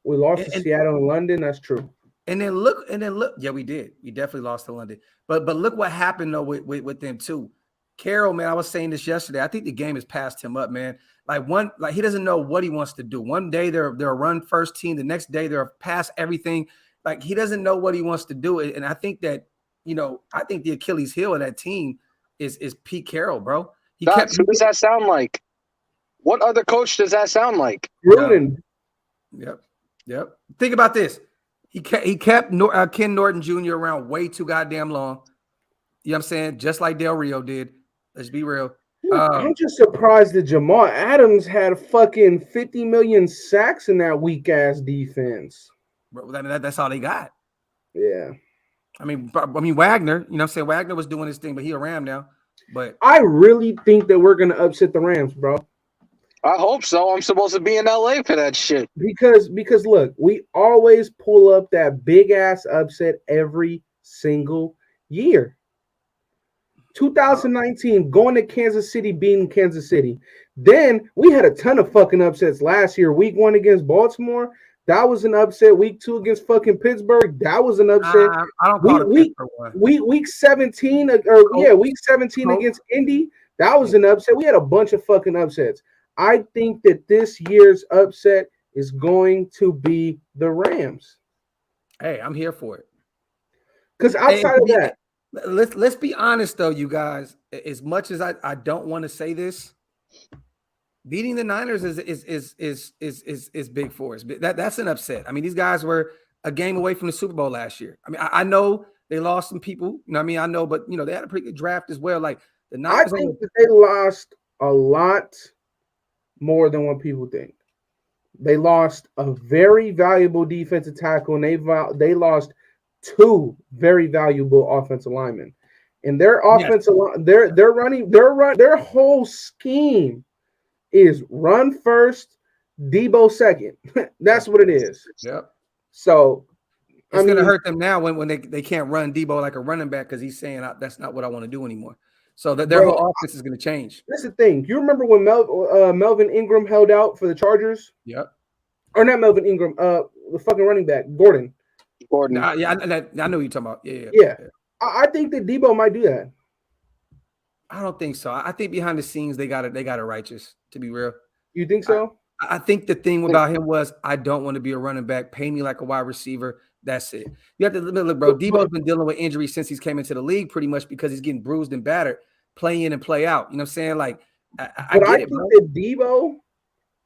we lost to Seattle and London. That's true. And then look. Yeah, we did. We definitely lost to London. But look what happened though with them too. Carroll, man, I was saying this yesterday. I think the game has passed him up, man. Like he doesn't know what he wants to do. One day they're a run first team. The next day they're pass everything. Like he doesn't know what he wants to do. And I think that, I think the Achilles heel of that team is Pete Carroll, bro. Who does that sound like? What other coach does that sound like? Gruden. Yep. Think about this. He kept Ken Norton Jr. around way too goddamn long. You know what I'm saying? Just like Del Rio did. Let's be real. I'm just surprised that Jamal Adams had fucking 50 million sacks in that weak ass defense. Bro, that's all they got. Yeah. I mean, Wagner, you know what I'm saying? Wagner was doing his thing, but he a Ram now. But I really think that we're going to upset the Rams, bro. I hope so. I'm supposed to be in LA for that shit. Because look, we always pull up that big ass upset every single year. 2019, going to Kansas City, beating Kansas City. Then we had a ton of fucking upsets last year. Week 1 against Baltimore. That was an upset. Week 2 against fucking Pittsburgh. That was an upset. I don't call it Pittsburgh one. Week 17, week 17 against Indy. That was an upset. We had a bunch of fucking upsets. I think that this year's upset is going to be the Rams. Hey, I'm here for it. Because outside of that, let's be honest though, you guys. As much as I don't want to say this, beating the Niners is big for us. That's an upset. I mean, these guys were a game away from the Super Bowl last year. I mean, I know they lost some people. You know what I mean? I know, but they had a pretty good draft as well. Like the Niners, I think that they lost a lot more than what people think. They lost a very valuable defensive tackle, and they lost 2 very valuable offensive linemen. And their offensive line, their whole scheme is run first, Debo second. That's what it is. Yep. So it's going to hurt them now when they can't run Debo like a running back because he's saying that's not what I want to do anymore. So their whole offense is going to change. That's the thing. You remember when Melvin Ingram held out for the Chargers? Yep. Or not Melvin Ingram, the fucking running back, Gordon. Yeah, I know who you're talking about. Yeah. I think that Debo might do that. I don't think so. I think behind the scenes they got it righteous, to be real. You think so? I think the thing about him was I don't want to be a running back. Pay me like a wide receiver. That's it. You have to look, bro. Debo's been dealing with injuries since he's came into the league, pretty much because he's getting bruised and battered, play in and play out. You know what I'm saying? Like, I think that Debo,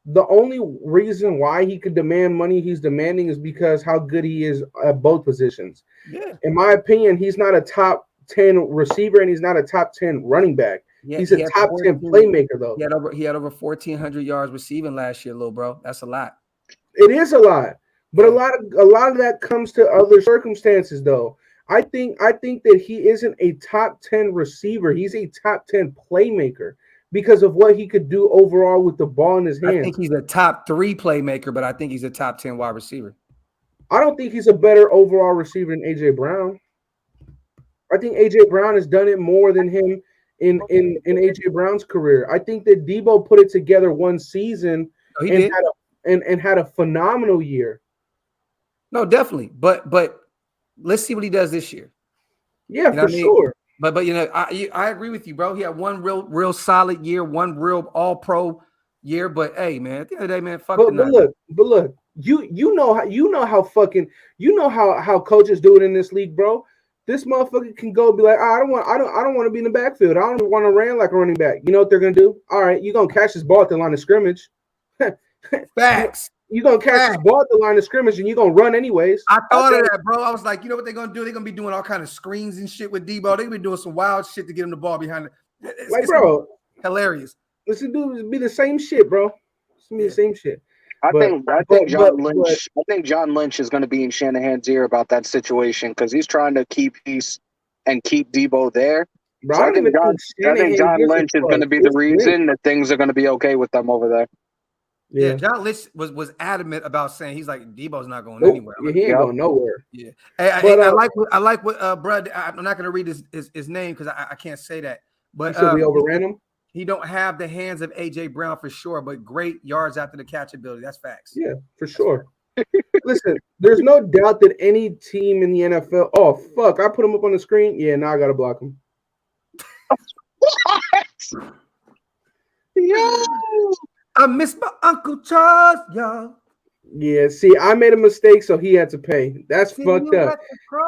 the only reason why he could demand money he's demanding is because how good he is at both positions. Yeah. In my opinion, he's not a top 10 receiver and he's not a top 10 running back. Yeah, he's a top 10 playmaker, though. He had over 1,400 yards receiving last year, little bro. That's a lot. It is a lot. But a lot of that comes to other circumstances, though. I think that he isn't a top 10 receiver. He's a top 10 playmaker because of what he could do overall with the ball in his hands. I think he's a top 3 playmaker, but I think he's a top 10 wide receiver. I don't think he's a better overall receiver than A.J. Brown. I think A.J. Brown has done it more than him in A.J. Brown's career. I think that Debo put it together one season Oh, he did. And had a phenomenal year. No, definitely. But let's see what he does this year. Yeah, for sure. But I agree with you, bro. He had one real solid year, one real all pro year. But hey, man, at the end of the day, man, fuck the Niners. But look, you know how coaches do it in this league, bro. This motherfucker can go be like, I don't want to be in the backfield. I don't want to run like a running back. You know what they're gonna do? All right, you're gonna catch this ball at the line of scrimmage. Facts. You're gonna catch this ball at the line of scrimmage and you're gonna run anyways. I thought of that, bro. I was like, you know what they're gonna do? They're gonna be doing all kind of screens and shit with Debo. They're gonna be doing some wild shit to get him the ball behind it. Bro, hilarious. Listen, dude, be the same shit, bro. It's gonna be the same shit. I think John Lynch is going to be in Shanahan's ear about that situation because he's trying to keep peace and keep Debo there. Bro, so I think John Lynch is going to be the reason that things are going to be okay with them over there. Yeah, John Lynch was adamant about saying he's like Debo's not going anywhere. He ain't going nowhere. Yeah, I like what Brad. I'm not going to read his name because I can't say that. But we overran him. He don't have the hands of AJ Brown for sure, but great yards after the catch ability. That's facts. Yeah, for sure. Listen, there's no doubt that any team in the NFL. Oh fuck! I put him up on the screen. Yeah, now I gotta block him. What? Yo, I miss my Uncle Charles, y'all. Yeah, see, I made a mistake, so he had to pay. That's fucked up.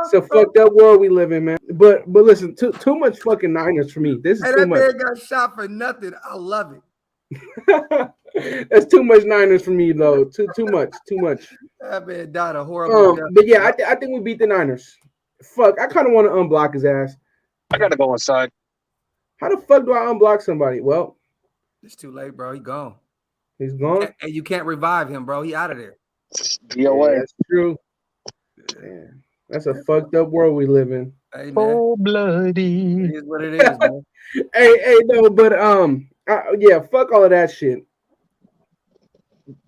It's a fucked up world we live in, man. But listen, too much fucking Niners for me. This is too much. That man got shot for nothing. I love it. That's too much Niners for me, though. Too much. That man died a horrible death. But yeah, I think we beat the Niners. Fuck, I kind of want to unblock his ass. I gotta go inside. How the fuck do I unblock somebody? Well, it's too late, bro. He gone. He's gone. And you can't revive him, bro. He out of there. DOA. That's true. Man, that's a fucked up world we live in. Hey, man. Oh, bloody. It is what it is, man. hey, no, but yeah, fuck all of that shit.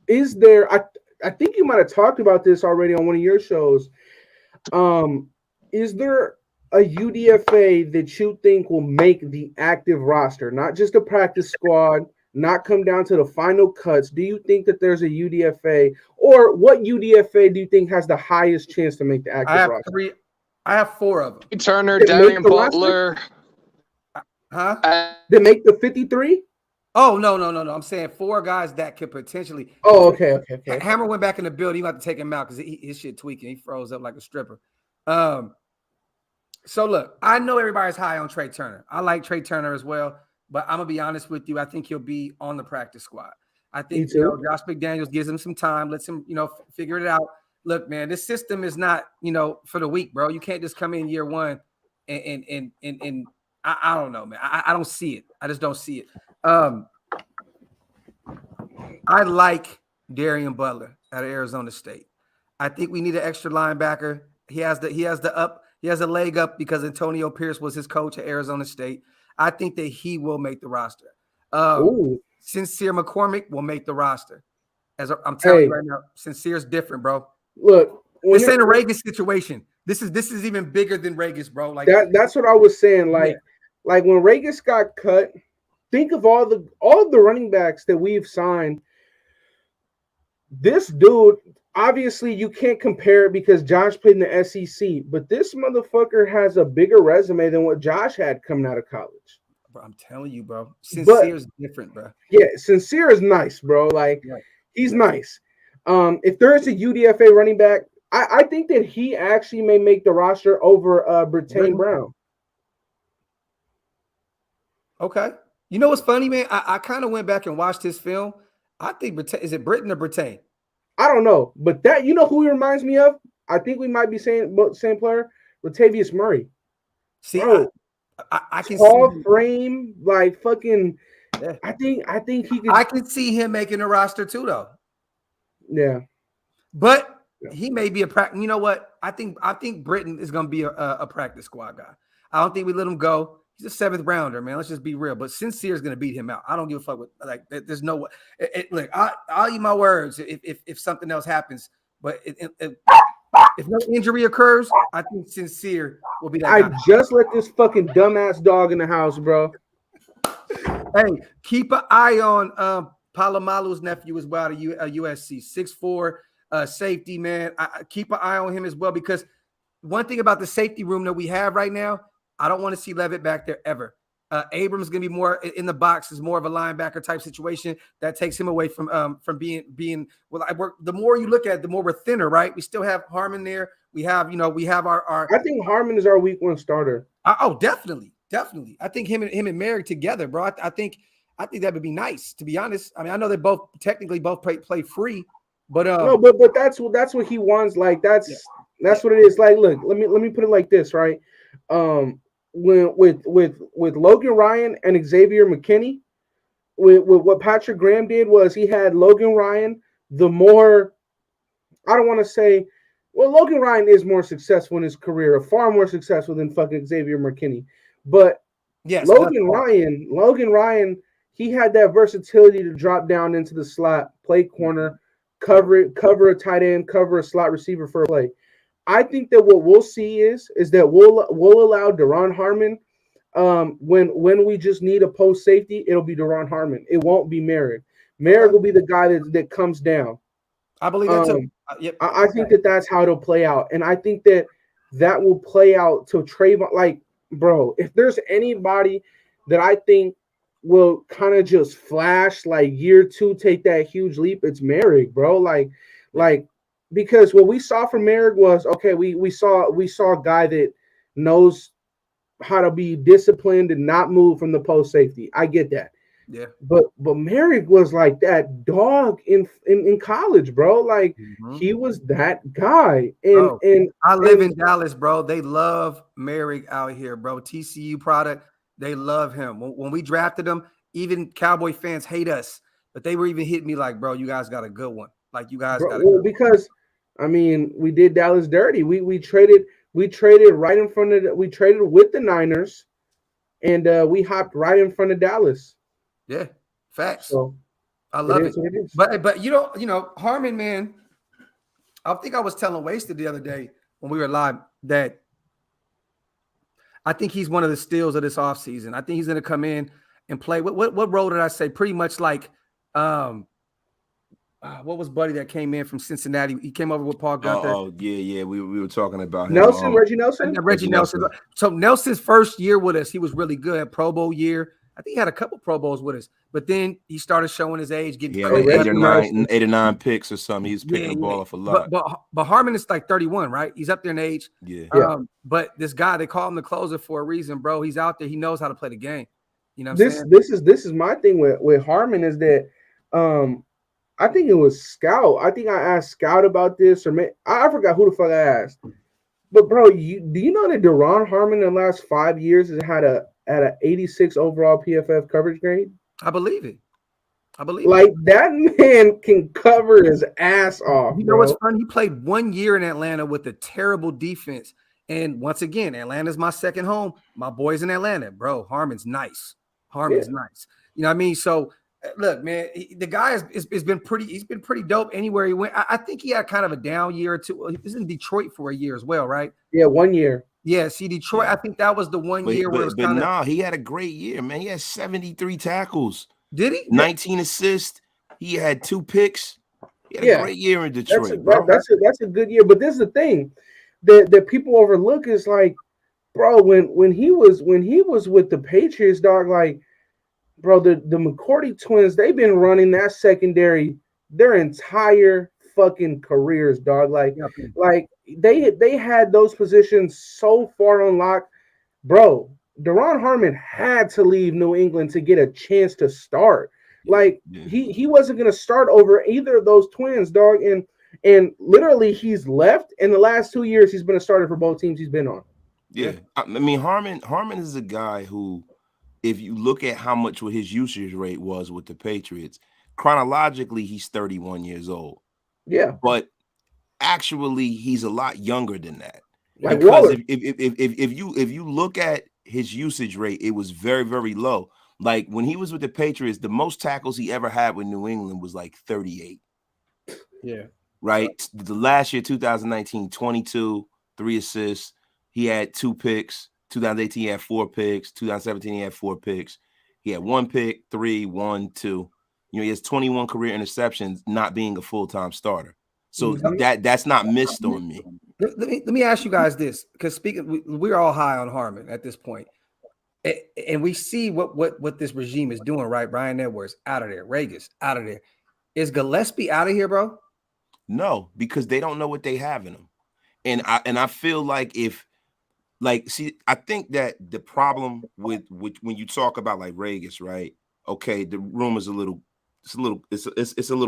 Is there? I think you might have talked about this already on one of your shows. Is there a UDFA that you think will make the active roster, not just a practice squad? Not come down to the final cuts. Do you think that there's a UDFA, or what UDFA do you think has the highest chance to make the active roster? I have 4 of them. Turner, Darian Butler. Huh? They make the 53? Oh, no. I'm saying 4 guys that could potentially. Oh, okay. Hammer went back in the building. You got to take him out because his shit tweaking. He froze up like a stripper. So look, I know everybody's high on Trey Turner. I like Trey Turner as well. But I'm going to be honest with you. I think he'll be on the practice squad. I think Josh McDaniels gives him some time, lets him, figure it out. Look, man, this system is not, for the weak, bro. You can't just come in year one and I don't know, man. I don't see it. I just don't see it. I like Darian Butler out of Arizona State. I think we need an extra linebacker. He has a leg up because Antonio Pierce was his coach at Arizona State. I think that he will make the roster. Sincere McCormick will make the roster. As I'm telling you right now, Sincere's different, bro. Look, this ain't a Regis situation. This is even bigger than Regis, bro. Like that's what I was saying. Like when Regis got cut, think of all the running backs that we've signed. This dude, obviously, you can't compare it because Josh played in the SEC, but this motherfucker has a bigger resume than what Josh had coming out of college. Bro, I'm telling you, bro. Sincere's different, bro. Yeah, Sincere is nice, bro. Like, he's nice. If there is a UDFA running back, I think that he actually may make the roster over Britain Brown. Okay. You know what's funny, man? I kind of went back and watched his film. I think is it Britain or Britain? I don't know, but that who he reminds me of? I think we might be saying the same player, Latavius Murray. See, bro, I can tall see frame, like fucking. Yeah. I think he can. I can see him making a roster too, though. Yeah, but he may be a practice. You know what? I think Britain is going to be a practice squad guy. I don't think we let him go. He's a 7th rounder, man. Let's just be real. But Sincere is going to beat him out. I don't give a fuck with There's no way. Look, I'll eat my words if something else happens. But if no injury occurs, I think Sincere will be that guy. Just let this fucking dumbass dog in the house, bro. Hey, keep an eye on Palomalu's nephew as well at USC, 6'4", safety, man. I keep an eye on him as well, because one thing about the safety room that we have right now, I don't want to see Levitt back there ever. Abrams going to be more in the box, is more of a linebacker type situation that takes him away from being. Well, the more you look at it, the more we're thinner, right? We still have Harmon there. We have our. I think Harmon is our week 1 starter. Definitely. I think him and Merrick together, bro. I think that would be nice, to be honest. I mean, I know they both technically play free, but no, but that's what he wants. Like that's what it is. Like, look, let me put it like this, right? When with Logan Ryan and Xavier McKinney, with what Patrick Graham did was he had Logan Ryan. The more, I don't want to say, well, Logan Ryan is more successful in his career, far more successful than fucking Xavier McKinney. But yes, Logan Ryan, he had that versatility to drop down into the slot, play corner, cover a tight end, cover a slot receiver for a play. I think that what we'll see is that we'll allow Duron Harmon, when we just need a post safety, it'll be Duron Harmon. It won't be Merrick. Merrick will be the guy that comes down. I believe that too. Yep. I think that's how it'll play out, and I think that will play out to Trayvon. Like, bro, if there's anybody that I think will kind of just flash like year 2, take that huge leap, it's Merrick, bro. Like. Because what we saw from Merrick was, okay, we saw a guy that knows how to be disciplined and not move from the post safety. I get that. Yeah. But Merrick was like that dog in college, bro. Like he was that guy. And I live in Dallas, bro. They love Merrick out here, bro. TCU product. They love him. When we drafted him, even Cowboy fans hate us, but they were even hitting me like, bro, you guys got a good one. Like, you guys got a good one. Because I mean, we did Dallas dirty. We traded right in front of we traded with the Niners, and we hopped right in front of Dallas. Yeah, facts. So I love it. But you know, Harmon, man, I think I was telling Wasted the other day when we were live that I think he's one of the steals of this offseason. I think he's going to come in and play. What role did I say? Pretty much like what was Buddy that came in from Cincinnati? He came over with Paul Gunther. Oh, yeah. We were talking about him. Reggie Nelson? Reggie Nelson. So Nelson's first year with us, he was really good. At Pro Bowl year. I think he had a couple Pro Bowls with us. But then he started showing his age, getting eight or nine picks or something. He's picking the ball off a lot. But Harmon is like 31, right? He's up there in age. Yeah. But this guy, they call him the closer for a reason, bro. He's out there. He knows how to play the game. You know what I'm saying? This is my thing with Harmon is that I think it was Scout. I think I asked Scout about this, or I forgot who the fuck I asked. But bro, do you know that Duron Harmon in the last 5 years has had a 86 overall PFF coverage grade? I believe it. That man can cover his ass off. You know what's funny? He played 1 year in Atlanta with a terrible defense. And once again, Atlanta's my second home. My boy's in Atlanta, bro. Harmon's nice. Nice. You know what I mean? So look, man, the guy has been pretty. He's been pretty dope anywhere he went. I think he had kind of a down year or two. He was in Detroit for a year as well, right? Yeah, 1 year. Yeah, see, Detroit. I think that was the 1 year where it was kind of. He had a great year, man. He had 73 tackles. Did he? 19 assists. He had 2 picks. He had a great year in Detroit, bro. That's a good year. But this is the thing that people overlook is like, bro, when he was with the Patriots, dog, like. Bro, the McCourty twins, they've been running that secondary their entire fucking careers, dog. Like they had those positions so far unlocked. Bro, Duron Harmon had to leave New England to get a chance to start. He wasn't gonna start over either of those twins, dog. And literally he's left. In the last 2 years, he's been a starter for both teams he's been on. Yeah. I mean, Harmon is a guy who, if you look at how much what his usage rate was with the Patriots, chronologically, he's 31 years old. Yeah. But actually, he's a lot younger than that. Like because if you look at his usage rate, it was very, very low. Like when he was with the Patriots, the most tackles he ever had with New England was like 38. Yeah. Right. The last year, 2019, 22, 3 assists. He had 2 picks. 2018, he had 4 picks. 2017, he had 4 picks. He had 1 pick, 3, 1, 2. He has 21 career interceptions, not being a full-time starter. So Mhm. that's not missed on me. Let me ask you guys this, because we're all high on Harmon at this point. And we see what this regime is doing, right? Bryan Edwards out of there, Ragas out of there. Is Gillespie out of here, bro? No, because they don't know what they have in them. And I feel like I think that the problem with when you talk about like Ragas, right? Okay, the room is a little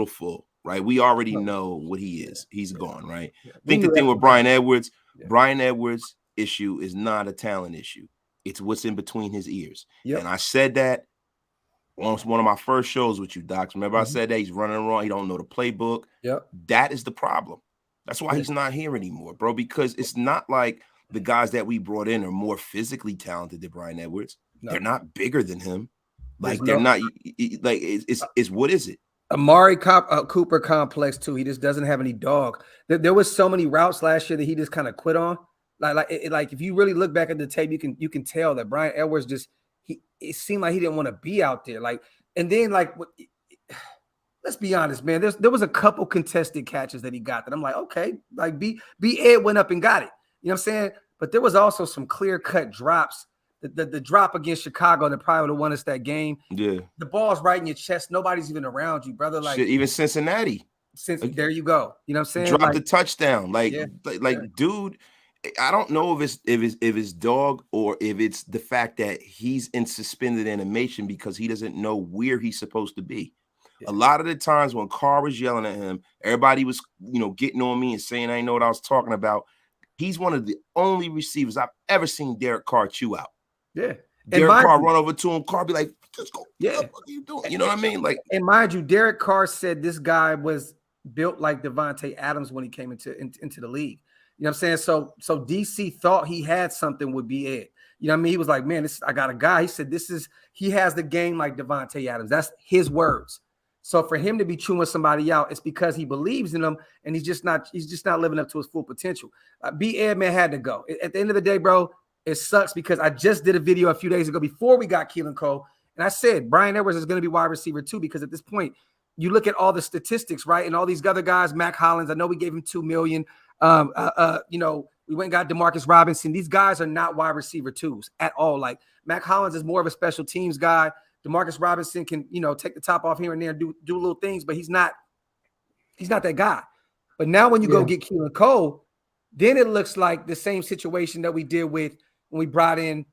full, right? We already know what he is. He's gone, right? Yeah. I think the thing with Bryan Edwards' issue is not a talent issue. It's what's in between his ears. Yep. And I said that on one of my first shows with you, Docs. Remember I said that he's running wrong. He don't know the playbook. Yep. That is the problem. That's why he's not here anymore, bro, because it's not like the guys that we brought in are more physically talented than Bryan Edwards. No. They're not bigger than him. Like they're not like it's what is it? Amari Cooper complex too. He just doesn't have any dog. There was so many routes last year that he just kind of quit on. Like if you really look back at the tape, you can tell that Bryan Edwards it seemed like he didn't want to be out there. Like, and then let's be honest, man. There was a couple contested catches that he got that I'm like, okay, like B Ed went up and got it. You know what I'm saying? But there was also some clear cut drops. The drop against Chicago that probably would have won us that game. Yeah, the ball's right in your chest. Nobody's even around you, brother. Like even Cincinnati. There you go. You know what I'm saying? Drop the touchdown, dude. I don't know if it's dog or if it's the fact that he's in suspended animation because he doesn't know where he's supposed to be. Yeah. A lot of the times when Carr was yelling at him, everybody was getting on me and saying I didn't know what I was talking about. He's one of the only receivers I've ever seen Derek Carr chew out. Yeah. Derek Carr run over to him. Carr be like, just go. Yeah. What are you doing? You know what I mean? Like, and mind you, Derek Carr said this guy was built like Devontae Adams when he came into the league. You know what I'm saying? So DC thought he had something with B-Ed. You know what I mean? He was like, man, I got a guy. He said, he has the game like Devontae Adams. That's his words. So for him to be chewing somebody out, it's because he believes in them and he's just not living up to his full potential. B-Ed, man, had to go. At the end of the day, bro, it sucks because I just did a video a few days ago before we got Keelan Cole. And I said, Bryan Edwards is going to be wide receiver too, because at this point, you look at all the statistics, right? And all these other guys, Mac Hollins, I know we gave him $2 million. We went and got Demarcus Robinson. These guys are not wide receiver twos at all. Like Mac Hollins is more of a special teams guy. Demarcus Robinson can, take the top off here and there and do little things, but he's not that guy. But now when you go get Keelan Cole, then it looks like the same situation that we did with when we brought in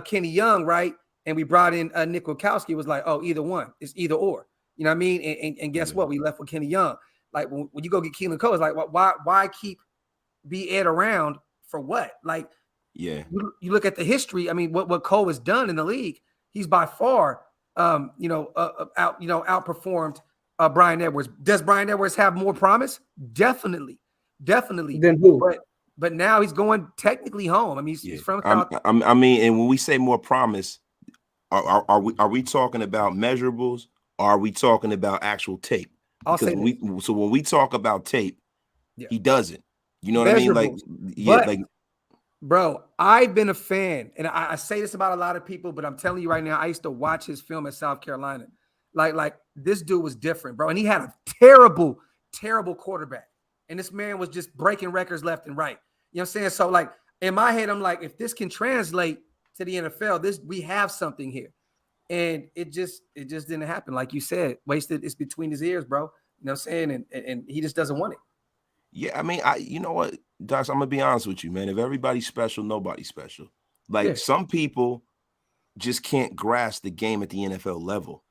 Kenny Young, right? And we brought in Nick Wachowski. It was like, oh, either one. It's either or. You know what I mean? And guess what? We left with Kenny Young. Like when you go get Keelan Cole, it's like, why keep B-Ed around for what? Like, you look at the history. I mean, what Cole has done in the league, he's by far, outperformed Bryan Edwards. Does Bryan Edwards have more promise? Definitely. Then who? But now he's going technically home. I mean, he's from South. And when we say more promise, are we talking about measurables? Or are we talking about actual tape? Because when we talk about tape, he doesn't. You know what I mean? Like, bro, I've been a fan, and I say this about a lot of people, but I'm telling you right now, I used to watch his film at South Carolina. Like this dude was different, bro, and he had a terrible, terrible quarterback, and this man was just breaking records left and right. You know what I'm saying? So, like in my head, I'm like, if this can translate to the NFL, we have something here. And it just didn't happen. Like you said, wasted. It's between his ears, bro. You know what I'm saying? And he just doesn't want it. Yeah, I mean, you know what, Docs, I'm gonna be honest with you, man. If everybody's special, nobody's special. Like some people just can't grasp the game at the NFL level.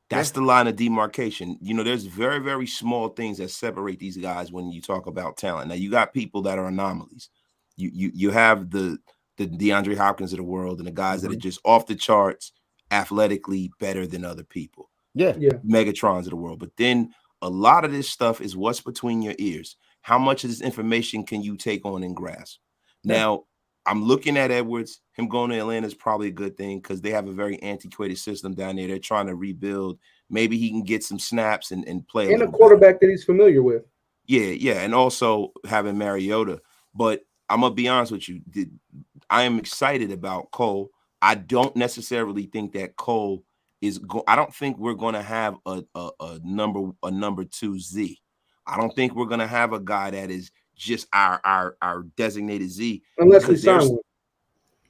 That's the line of demarcation. There's very, very small things that separate these guys when you talk about talent. Now you got people that are anomalies. You have the DeAndre Hopkins of the world and the guys that are just off the charts, athletically better than other people. Megatrons of the world. But then a lot of this stuff is what's between your ears. How much of this information can you take on and grasp? Now, I'm looking at Edwards. Him going to Atlanta is probably a good thing because they have a very antiquated system down there. They're trying to rebuild. Maybe he can get some snaps and play. And a quarterback that he's familiar with. Yeah. And also having Mariota. But I'm going to be honest with you. I am excited about Cole. I don't necessarily think that Cole I don't think we're going to have a number 2 Z. I don't think we're going to have a guy that is just our designated Z, unless we sign one.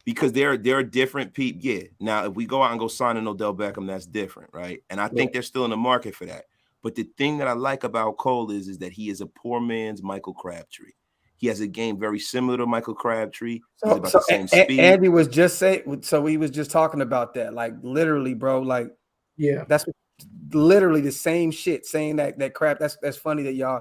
Because there are different people. Yeah. Now, if we go out and go sign an Odell Beckham, that's different, right? And I think they're still in the market for that. But the thing that I like about Cole is that he is a poor man's Michael Crabtree. He has a game very similar to Michael Crabtree. He's about the same speed. Andy was just saying, so he was just talking about that. Like, literally, bro, like, yeah, that's literally the same shit, saying that crap. That's funny that you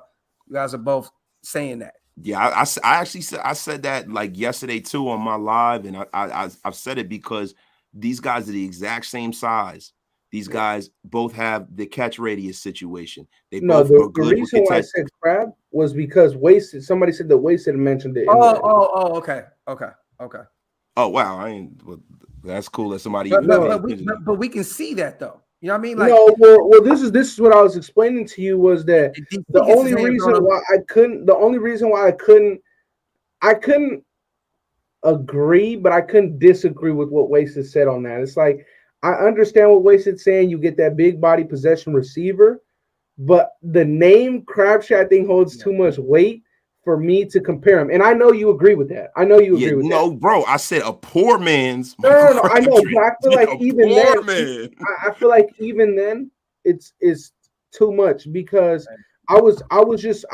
guys are both saying that. Yeah, I actually said that like yesterday too on my live, and I've said it because these guys are the exact same size. These guys both have the catch radius situation. They both are good. The reason why I said Crab was because Wasted. Somebody said that Wasted mentioned it. Okay. Oh wow, that's cool that somebody. But we can see that though. You know what I mean? Like, no, well, this is what I was explaining to you was that the only reason why I couldn't agree, but I couldn't disagree with what Wasted said on that. It's like, I understand what Wasted's saying. You get that big body possession receiver, but the name Crabtree, I think, holds too much weight for me to compare him. And I know you agree with that. I know you agree with that. No, bro, I said a poor man's. No, I know, but I feel like even then, I feel like even then, it's too much because I was just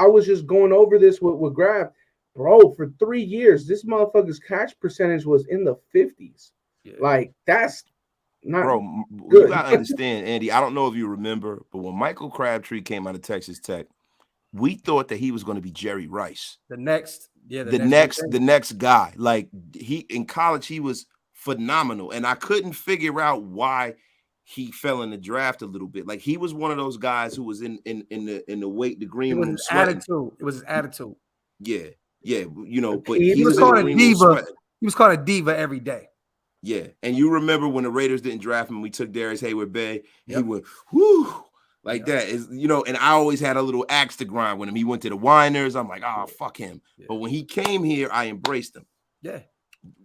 going over this with Grab, bro. For 3 years, this motherfucker's catch percentage was in the 50s. Yeah. Like, that's not bro. Good. You gotta understand, Andy. I don't know if you remember, but when Michael Crabtree came out of Texas Tech, we thought that he was going to be Jerry Rice, the next guy. Like, he in college, he was phenomenal, and I couldn't figure out why he fell in the draft a little bit. Like, he was one of those guys who was in the weight, the green room. It was his attitude. Yeah, you know, but he was called a diva. He was called a diva every day. Yeah, and you remember when the Raiders didn't draft him, we took Darius Hayward-Bay, he went, whoo, like that. Is, you know, and I always had a little axe to grind when him. He went to the Winers. I'm like, oh, fuck him. Yeah. But when he came here, I embraced him. Yeah.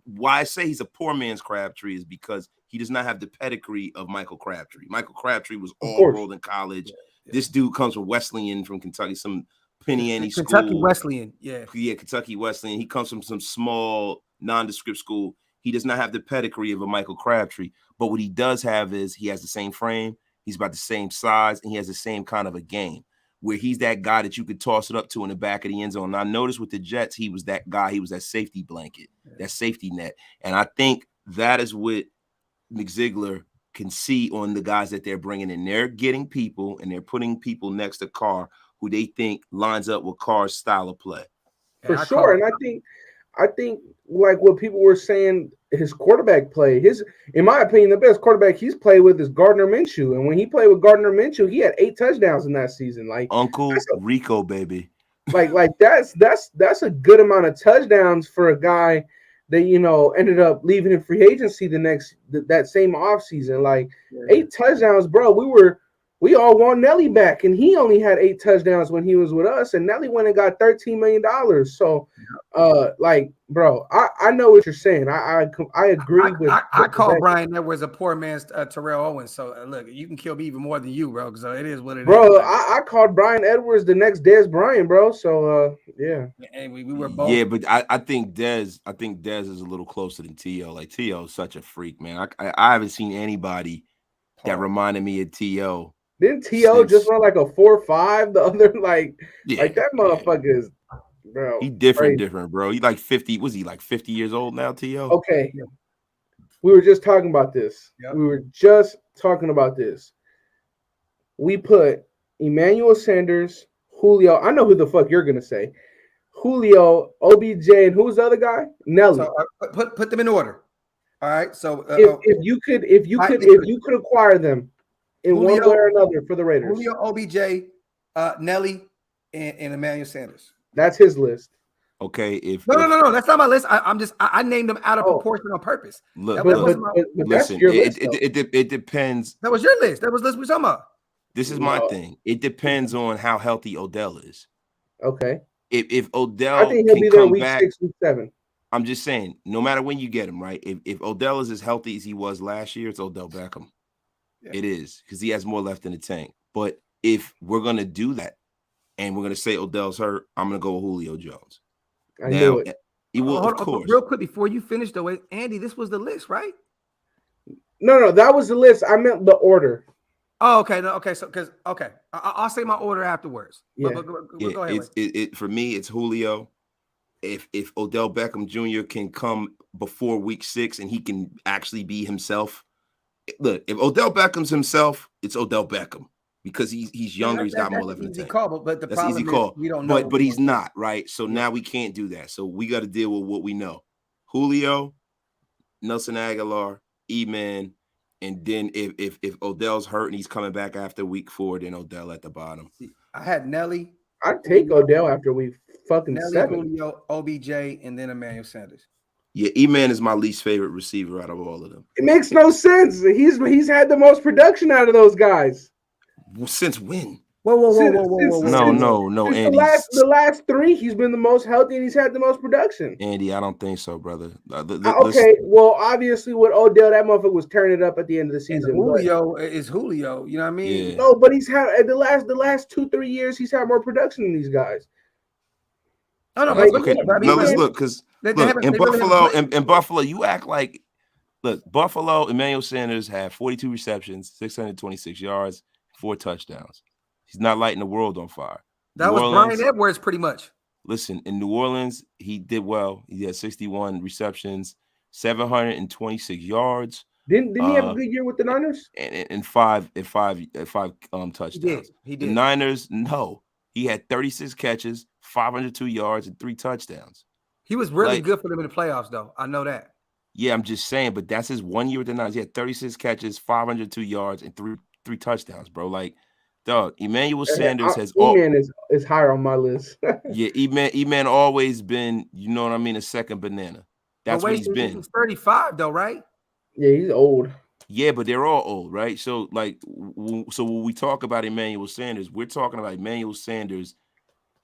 Why I say he's a poor man's Crabtree is because he does not have the pedigree of Michael Crabtree. Michael Crabtree was all world in college. Yeah. This dude comes from Wesleyan from Kentucky, some penny ante school. Kentucky Wesleyan, yeah, Kentucky Wesleyan. He comes from some small nondescript school. He does not have the pedigree of a Michael Crabtree, but what he does have is he has the same frame, he's about the same size, and he has the same kind of a game where he's that guy that you could toss it up to in the back of the end zone. And I noticed with the Jets, he was that guy. He was that safety blanket, that safety net. And I think that is what McZiegler can see on the guys that they're bringing in. They're getting people, and they're putting people next to Carr who they think lines up with Carr's style of play. For sure. And I think like what people were saying, his quarterback play, in my opinion, the best quarterback he's played with is Gardner Minshew. And when he played with Gardner Minshew, he had 8 touchdowns in that season. Like Uncle Rico, baby. Like that's a good amount of touchdowns for a guy that, you know, ended up leaving in free agency that same offseason. Like 8 touchdowns, bro. We all want Nelly back, and he only had 8 touchdowns when he was with us, and Nelly went and got $13 million. So, like, bro, I know what you're saying. I agree with. I call Bryan Edwards a poor man's Terrell Owens. So look, you can kill me even more than you, bro. So it is what it is. Bro, I called Bryan Edwards the next Dez Bryant, bro. So yeah. And we were both. Yeah, but I think Dez is a little closer than T.O. Like, T.O. is such a freak, man. I haven't seen anybody that reminded me of T.O. Didn't T.O. just run like a 4.5? The other like that motherfucker is, bro. He different, bro. He like 50. Was he like 50 years old now, T.O.? Okay. We were just talking about this. We put Emmanuel Sanders, Julio. I know who the fuck you're gonna say. Julio, OBJ, and who's the other guy? Nelly. So, put them in order. All right. So if you could acquire them in Julio, one way or another for the Raiders. Julio, OBJ, Nelly, and Emmanuel Sanders. That's his list. Okay. No. That's not my list. I named them out of proportion on purpose. Look, that's your list. It depends. That was your list. That was the list we're talking about. This is my thing. It depends on how healthy Odell is. Okay. If Odell, I think he'll be there week 6, week 7. I'm just saying, no matter when you get him, right? If Odell is as healthy as he was last year, it's Odell Beckham. Yeah. It is, because he has more left in the tank. But if we're gonna do that and we're gonna say Odell's hurt, I'm gonna go with Julio Jones. I knew it. He will, Hold of on, course. real quick before you finish though, Andy, this was the list, right? No, that was the list. I meant the order. Oh, okay. No, okay. So, I'll say my order afterwards. Yeah. But go ahead. For me, it's Julio. If Odell Beckham Jr. can come before week 6 and he can actually be himself. Look, if Odell Beckham's himself, it's Odell Beckham because he's younger. He's got more left in the tank. But the That's problem easy call. is we don't know. But he's not, right? So now we can't do that. So we got to deal with what we know. Julio, Nelson Aguilar, E-Man, and then if Odell's hurt and he's coming back after week 4, then Odell at the bottom. I had Nelly. I'd take Odell after week fucking 7. Julio, OBJ, and then Emmanuel Sanders. Yeah, E-Man is my least favorite receiver out of all of them. It makes no sense. He's had the most production out of those guys. Well, since when? Whoa. No, Andy. The last 3, he's been the most healthy and he's had the most production. Andy, I don't think so, brother. Okay, well, obviously with Odell, that motherfucker was turning it up at the end of the season. And Julio is Julio. You know what I mean? Yeah. No, but he's had the last 2-3 years, he's had more production than these guys. No, Like, but okay. Now let's look, because in Buffalo, you act like Buffalo, Emmanuel Sanders had 42 receptions, 626 yards, 4 touchdowns. He's not lighting the world on fire. That was Bryan Edwards, pretty much. Listen, in New Orleans, he did well. He had 61 receptions, 726 yards. Didn't he have a good year with the Niners? And five touchdowns. He did. The Niners, no. He had 36 catches, 502 yards, and 3 touchdowns. He was really good for them in the playoffs, though. I know that. Yeah, I'm just saying, but that's his 1 year with the Niners. He had 36 catches, 502 yards, and three touchdowns, bro. Like, dog, Emmanuel Sanders has E-Man is higher on my list. Yeah, E-Man always been, you know what I mean, a second banana. That's what he's been. He's 35 though, right? Yeah, he's old. Yeah, but they're all old, right? So when we talk about Emmanuel Sanders, we're talking about Emmanuel Sanders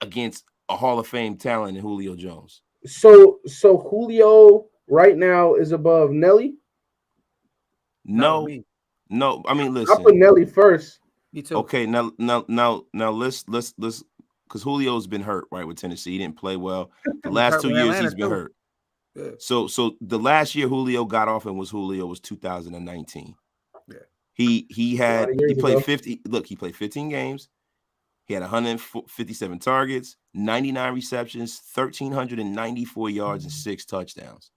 against a Hall of Fame talent in Julio Jones. So Julio right now is above Nelly? No. I mean, listen. I'll put Nelly first. Me too. Okay, now let's because Julio's been hurt, right, with Tennessee. He didn't play well. The last 2 years he's been hurt. Yeah. So the last year Julio got off and was 2019. Yeah. He played ago. 50. Look, he played 15 games. He had 157 targets, 99 receptions, 1,394 yards, and 6 touchdowns.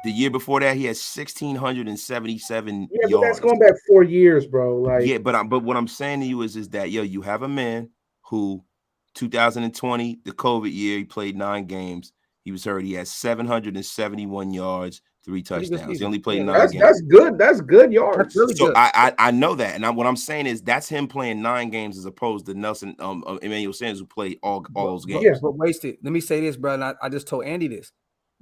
The year before that, he had 1,677 yards. Yeah, but that's going back 4 years, bro. Like, yeah, but what I'm saying to you is that you have a man who 2020, the COVID year, he played 9 games. He was hurt. He had 771 yards, 3 touchdowns. He only played 9 games. That's good. That's good yards. That's really so good. I know that, and what I'm saying is that's him playing 9 games as opposed to Nelson Emmanuel Sanders, who played all those games. Yeah, but wasted. Let me say this, bro. And I just told Andy this.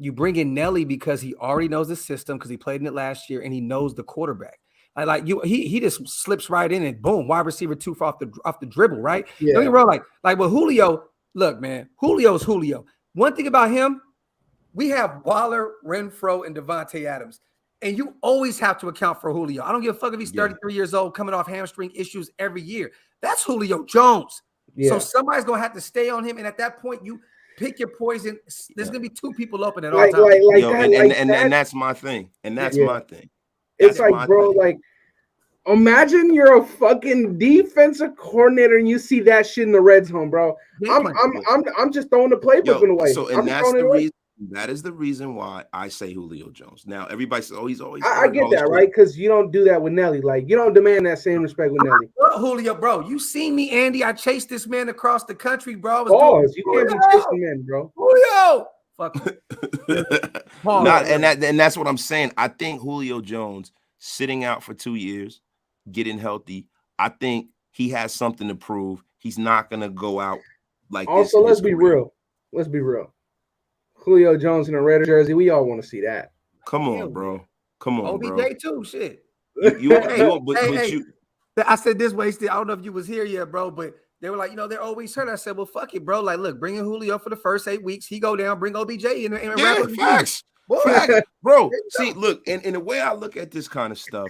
You bring in Nelly because he already knows the system because he played in it last year and he knows the quarterback. He just slips right in and boom, wide receiver 2 off the dribble, right? Yeah. Don't get me wrong, like with Julio. Look, man, Julio's Julio. One thing about him, we have Waller, Renfro, and Devontae Adams, and you always have to account for Julio. I don't give a fuck if he's 33 years old, coming off hamstring issues every year. That's Julio Jones. Yeah. So somebody's gonna have to stay on him, and at that point, you pick your poison. There's gonna be 2 people open at all times. And that's my thing. And that's my thing. It's like, bro, like, imagine you're a fucking defensive coordinator and you see that shit in the red zone, bro. I'm just throwing the playbook away. So, and that's the reason. That is the reason why I say Julio Jones. Now, everybody says, "Oh, he's always." I get that, right? Because you don't do that with Nelly. Like, you don't demand that same respect with Nelly. Julio, bro, you seen me, Andy? I chased this man across the country, bro. You can't be chasing men, bro. Julio, fuck. And that's what I'm saying. I think Julio Jones sitting out for 2 years, getting healthy. I think he has something to prove. He's not gonna go out like this. Also, let's be real. Let's be real. Julio Jones in a red jersey, we all want to see that. Come on, bro. Come on, bro. OBJ too, shit. I said this way, still. I don't know if you was here yet, bro, but they were like, they're always hurt. I said, well, fuck it, bro. Like, look, bring in Julio for the first 8 weeks. He go down, bring OBJ in and wrap facts. Facts. Bro, see, look, and the way I look at this kind of stuff,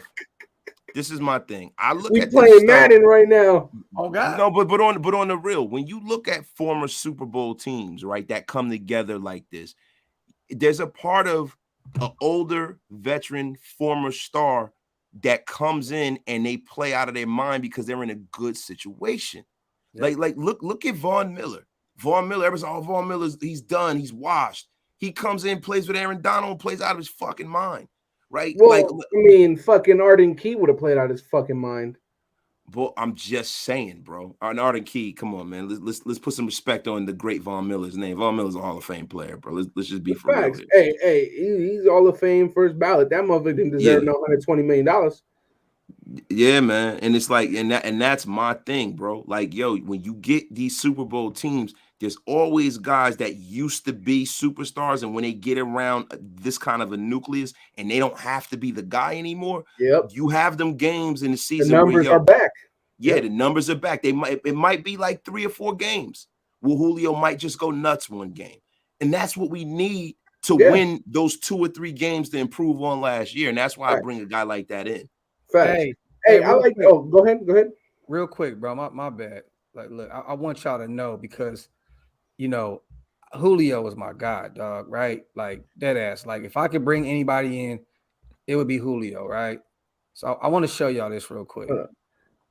This is my thing. I look We at playing Madden right now. Oh God. No, but on the real, when you look at former Super Bowl teams, right, that come together like this, there's a part of an older veteran former star that comes in and they play out of their mind because they're in a good situation. Yep. Like look at Von Miller. Von Miller, Von Miller's he's done, he's washed. He comes in, plays with Aaron Donald, and plays out of his fucking mind. Right? Well, fucking Arden Key would have played out his fucking mind. But I'm just saying, bro. Arden Key, come on, man. Let's put some respect on the great Von Miller's name. Von Miller's a Hall of Fame player, bro. Let's just be for real. Hey, he's Hall of Fame first ballot. That motherfucker didn't deserve no $120 million. Yeah, man. And it's like, and that's my thing, bro. Like, yo, when you get these Super Bowl teams, there's always guys that used to be superstars, and when they get around this kind of a nucleus and they don't have to be the guy anymore, you have them games in the season. The numbers are back. Yeah, the numbers are back. It might be like 3 or 4 games where Julio might just go nuts one game. And that's what we need to win those 2 or 3 games to improve on last year. And that's why I bring a guy like that in. Hey, I like quick. Oh, go ahead. Real quick, bro. My bad. Like, look, I want y'all to know because Julio is my guy, dog, right? Like dead ass. Like if I could bring anybody in, it would be Julio, right? So I want to show y'all this real quick. Let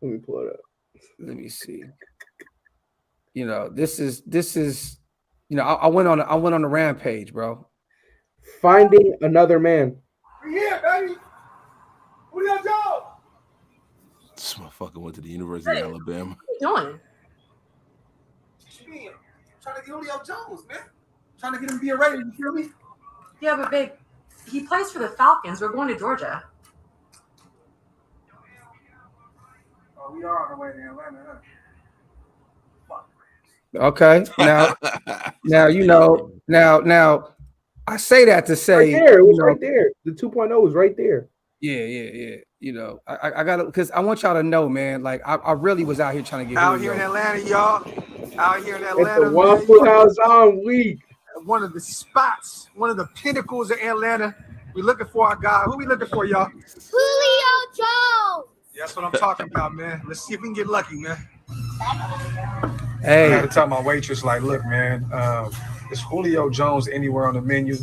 me pull it up. Let me see. This is I went on a rampage, bro. Finding another man. Yeah, baby. Julio Jones. This motherfucker went to the University of Alabama. What you doing? What you mean? I'm trying to get Julio Jones, man. I'm trying to get him to be a Raider. You feel me? Yeah, but babe, he plays for the Falcons. We're going to Georgia. Oh, we are on the way to Atlanta, huh? Okay. Now I say that to say right there. It was right there. The 2.0 is right there. Yeah. I gotta because I want y'all to know, man. Like I really was out here trying to get out here in Atlanta, y'all. Out here in Atlanta, the Waffle House on week. One of the spots, one of the pinnacles of Atlanta. We're looking for our guy. Who we looking for, y'all? Julio Jones. Yeah, that's what I'm talking about, man. Let's see if we can get lucky, man. Hey, I had to tell my waitress, like, look, man, is Julio Jones anywhere on the menu?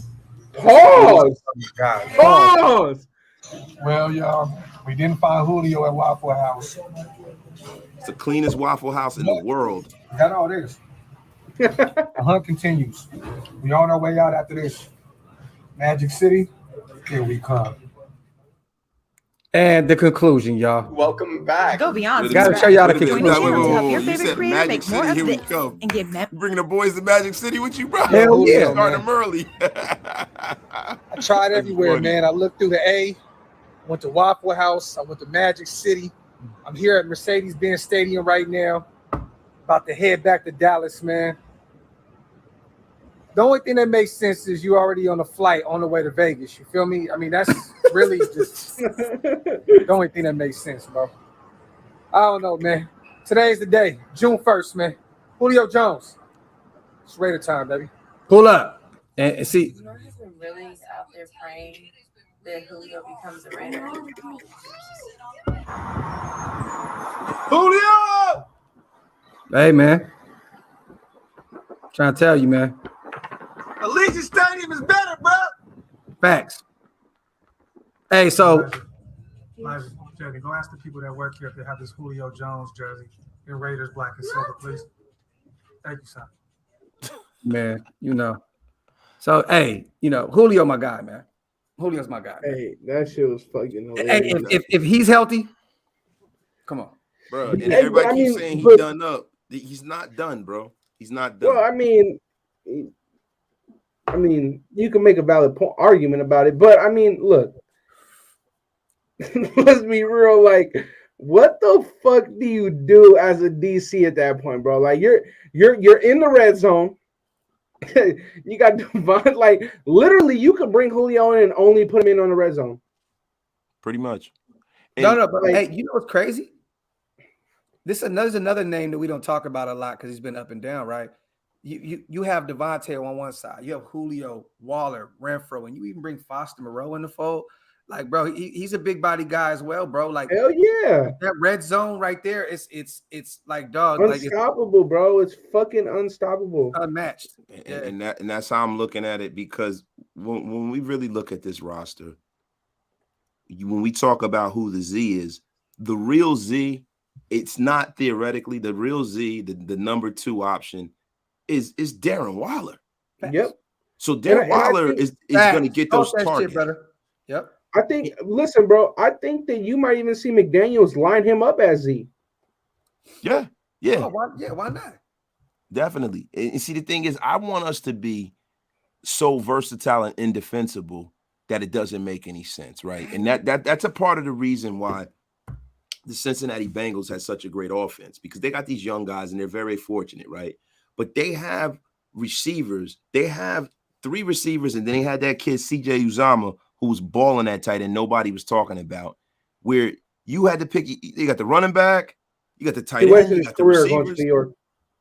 Pause. Pause. Well, y'all, we didn't find Julio at Waffle House. It's the cleanest Waffle House in the world. Got all this. The hunt continues. We on our way out after this. Magic City, here we come. And the conclusion, y'all. Welcome back. Go beyond. Gotta show y'all the conclusion. To help your favorite creator make more of this and give them. Bringing the boys to Magic City with you, bro. Hell yeah. Starting them early. I tried everywhere, man. I looked through the A, went to Waffle House, I went to Magic City. I'm here at Mercedes-Benz Stadium right now. About to head back to Dallas, man. The only thing that makes sense is you already on a flight on the way to Vegas. You feel me? I mean, that's really just the only thing that makes sense, bro. I don't know, man. Today's the day, June 1st, man. Julio Jones. It's Raider time, baby. Pull up and see. You know who's been really out there praying that Julio becomes a Raider? Julio! Hey, man. Trying to tell you, man. Allegiant Stadium is better, bro. Facts. Hey, so. Jerry, go ask the people that work here if they have this Julio Jones jersey in Raiders black and silver, please. Thank you, son. Man, So, hey, Julio, my guy, man. Julio's my guy. Man. Hey, that shit was fucking hilarious. Hey, if he's healthy, come on. Bro, and everybody keeps saying he's done up. He's not done, bro. He's not done. Well, I mean, you can make a valid argument about it, but I mean, look, let's be real. Like, what the fuck do you do as a DC at that point, bro? Like, you're in the red zone. You got Devon. Like, literally, you could bring Julio in and only put him in on the red zone. Pretty much. No, but hey, you know what's crazy? There's another name that we don't talk about a lot because he's been up and down, right? You have Devontae on one side, you have Julio, Waller, Renfro, and you even bring Foster Moreau in the fold. Like, bro, he's a big body guy as well, bro. Like, hell yeah, that red zone right there, it's like, dog, unstoppable, like bro. It's fucking unstoppable, unmatched. And that's how I'm looking at it, because when we really look at this roster, when we talk about who the Z is, the real Z, it's not theoretically the real Z. The number 2 option is Darren Waller. Yep. So Darren Waller is going to get those targets, shit, brother. Yep. I think. Listen, bro. I think that you might even see McDaniels line him up as Z. Yeah. Oh, why not? Definitely. And see, the thing is, I want us to be so versatile and indefensible that it doesn't make any sense, right? And that's a part of the reason why the Cincinnati Bengals has such a great offense, because they got these young guys and they're very fortunate, right? But they have receivers. They have 3 receivers, and then they had that kid CJ Uzomah, who was balling that tight end nobody was talking about, where you had to pick. You got the running back, you got the tight end, you got the receivers.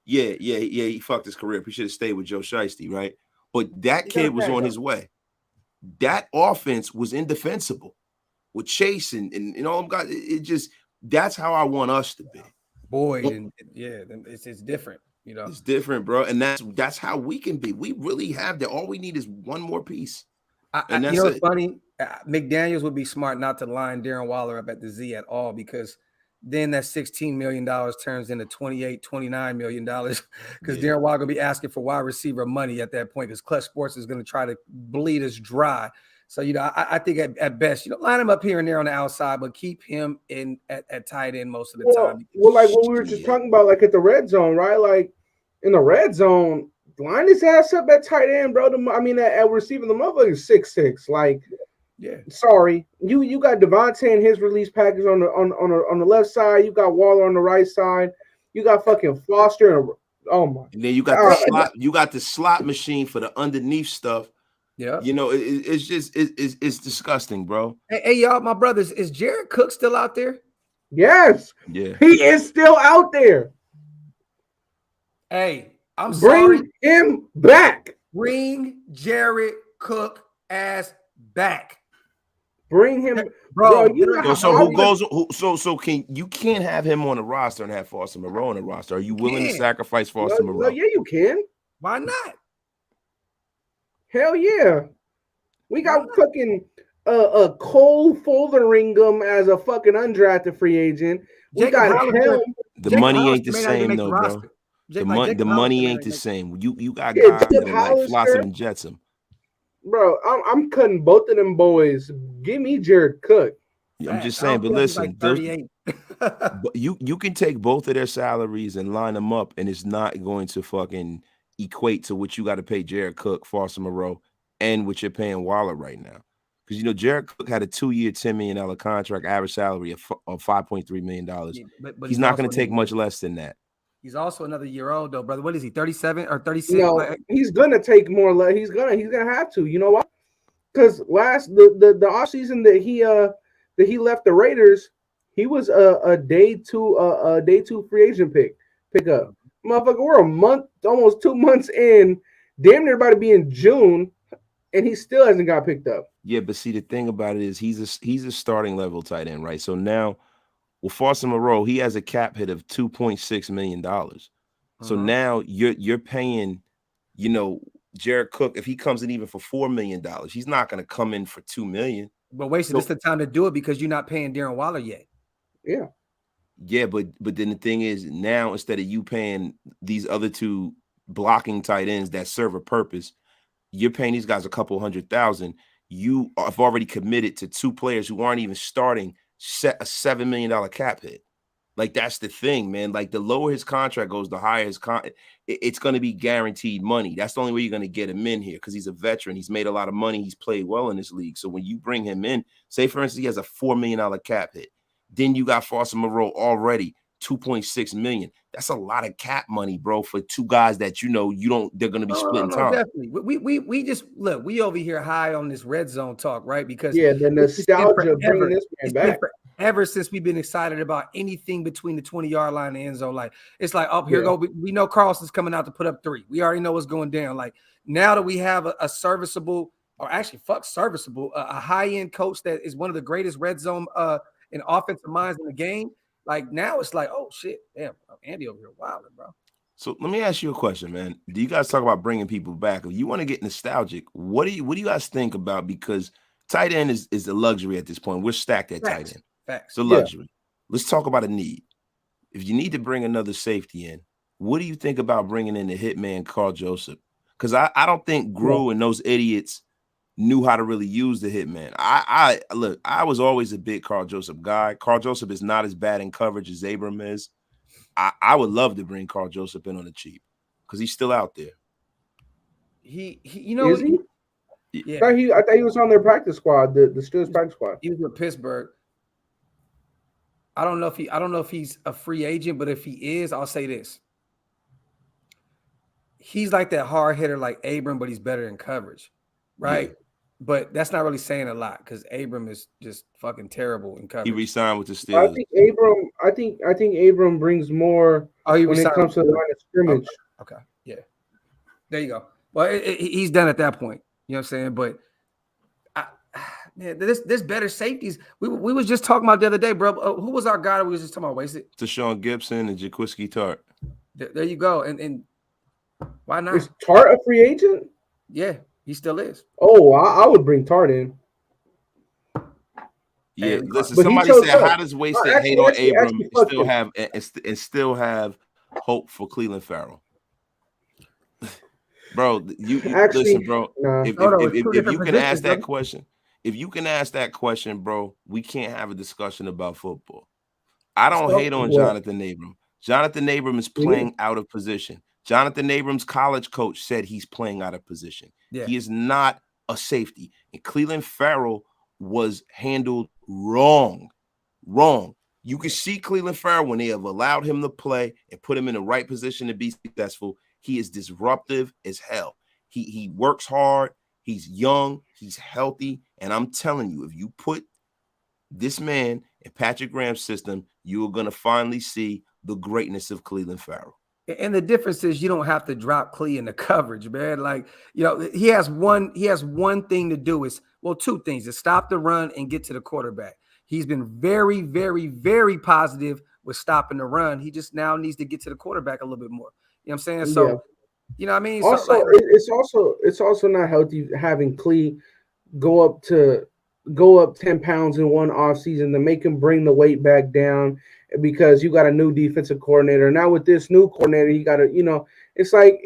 Yeah, he fucked his career. He should have stayed with Joe Shiesty, right? But that kid was on his way. That offense was indefensible with Chase and all them guys. It just, that's how I want us to be. Boyd, and it's different, you know. It's different, bro. And that's how we can be. We really have that. All we need is one more piece. And that's it's funny. McDaniels would be smart not to line Darren Waller up at the Z at all, because then that $16 million turns into $29 million, because Darren Waller going to be asking for wide receiver money at that point, because Clutch Sports is going to try to bleed us dry. So, you know, I think at best, you know, line him up here and there on the outside, but keep him in at tight end most of the time. Well, like what we were just talking about, like at the red zone, right? Like in the red zone, line his ass up at tight end, bro. At receiving, the motherfucker is 6'6". Like, yeah. Sorry, you got Devontae and his release package on the left side. You got Waller on the right side. You got fucking Foster. Oh my! And then you got the slot. You got the slot machine for the underneath stuff. Yeah. You know, it's just it's disgusting, bro. Hey, y'all, my brothers, is Jared Cook still out there? Yes. Yeah. He is still out there. Hey, I'm sorry. Bring him back. Bring Jared Cook ass back. Bring him, bro. So you can't have him on the roster and have Foster Moreau on the roster. Are you willing to sacrifice Foster Moreau? Yeah, you can. Why not? Hell yeah. We got fucking Cole Fotheringham as a fucking undrafted free agent. We got him. The money ain't the same though, bro. The money ain't the same. You got guys that are like Flotsam and Jetsam. Bro, I'm cutting both of them boys. Give me Jared Cook. I'm just saying, but listen, you can take both of their salaries and line them up, and it's not going to fucking equate to what you got to pay Jared Cook, Foster Moreau, and what you're paying Waller right now. Because, you know, Jared Cook had a 2-year, $10 million contract, average salary of $5.3 million. Yeah, but he's not going to take much less than that. He's also another year old, though, brother. What is he, 37 or 36? No, he's gonna take more. He's gonna have to. You know why? Because the offseason that he left the Raiders, he was a day two free agent pickup. Motherfucker, we're a month, almost 2 months in, damn near about to be in June, and he still hasn't got picked up. Yeah, but see, the thing about it is he's a starting level tight end, right? So now. Well, Foster Moreau, he has a cap hit of $2.6 million. So now you're paying, you know, Jared Cook, if he comes in even for $4 million, he's not going to come in for $2 million. But wait, so this is the time to do it because you're not paying Darren Waller yet. Yeah. Yeah, but then the thing is, now instead of you paying these other 2 blocking tight ends that serve a purpose, you're paying these guys a couple $100,000. You have already committed to 2 players who aren't even starting, set a $7 million cap hit. Like, that's the thing, man. Like, the lower his contract goes, the higher his it's going to be guaranteed money. That's the only way you're going to get him in here, because he's a veteran. He's made a lot of money. He's played well in this league. So when you bring him in, say, for instance, he has a $4 million cap hit. Then you got Foster Moreau already, $2.6 million. That's a lot of cap money, bro, for 2 guys that they're going to be splitting time. Definitely. We just look, we over here high on this red zone talk, right? Because the nostalgia of bringing this man back. Ever since we've been excited about anything between the 20-yard line and the end zone, like it's like, oh, here go. We know Carlson's coming out to put up 3. We already know what's going down. Like, now that we have a serviceable or actually serviceable, a high-end coach that is one of the greatest red zone and offensive minds in the game. Like now it's like, oh shit, damn, Andy over here wilding, bro. So let me ask you a question, man. Do you guys talk about bringing people back? If you want to get nostalgic, what do you guys think about? Because tight end is a luxury at this point. We're stacked at tight end. Facts. It's a luxury. Let's talk about a need. If you need to bring another safety in, what do you think about bringing in the hitman Carl Joseph? Because I don't think Gru and those idiots knew how to really use the hitman. Look, I was always a big Carl Joseph guy. Carl Joseph is not as bad in coverage as Abram is. I would love to bring Carl Joseph in on the cheap because he's still out there. He you know, is he? Yeah. I thought he was on their practice squad, the Steelers practice squad. He was with Pittsburgh. I don't know if he's a free agent, but if he is, I'll say this. He's like that hard hitter like Abram, but he's better in coverage, right? Yeah. But that's not really saying a lot because Abram is just fucking terrible in coverage. He re-signed with the Steelers. I think Abram brings more when it comes to the line of scrimmage. Okay. Yeah. There you go. Well, he's done at that point. You know what I'm saying? But man, this better safeties. We was just talking about the other day, bro. Who was our guy that we was just talking about? Wasted? Deshaun Gibson and Jaquiski Tart. There you go. And why not? Is Tart a free agent? Yeah, he still is. Oh, I would bring Tart in. Yeah, listen. Somebody said, "How does Wasted hate on Abram and still have hope for Cleveland Farrell?" Bro, you listen, bro. If you can ask that question, if you can ask that question, bro, we can't have a discussion about football. I don't hate on Jonathan Abram. Jonathan Abram is playing out of position. Jonathan Abram's college coach said he's playing out of position. Yeah. He is not a safety. And Cleveland Farrell was handled wrong. You can see Cleveland Farrell when they have allowed him to play and put him in the right position to be successful. He is disruptive as hell. He works hard. He's young. He's healthy. And I'm telling you, if you put this man in Patrick Graham's system, you are going to finally see the greatness of Cleveland Farrell. And the difference is you don't have to drop Clee in the coverage, man. Like, you know, he has one thing to do is, well, two things: to stop the run and get to the quarterback. He's been very, very, very positive with stopping the run. He just now needs to get to the quarterback a little bit more. You know what I'm saying? So, you know what I mean? Also, so, it's also not healthy having Clee go up 10 pounds in one offseason to make him bring the weight back down because you got a new defensive coordinator. Now with this new coordinator, you got to, you know, it's like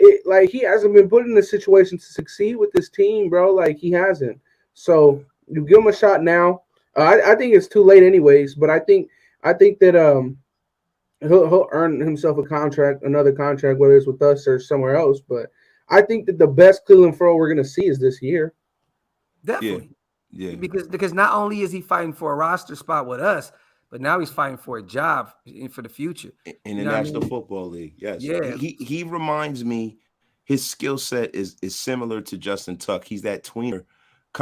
he hasn't been put in a situation to succeed with this team, bro. Like he hasn't. So you give him a shot now. I think it's too late anyways, but I think that he'll earn himself another contract, whether it's with us or somewhere else. But I think that the best Cleveland Farrell we're gonna see is this year. Definitely. Yeah. Because not only is he fighting for a roster spot with us, but now he's fighting for a job for the future in the National Football League. Yes. Yeah. He reminds me, his skill set is similar to Justin Tuck. He's that tweener.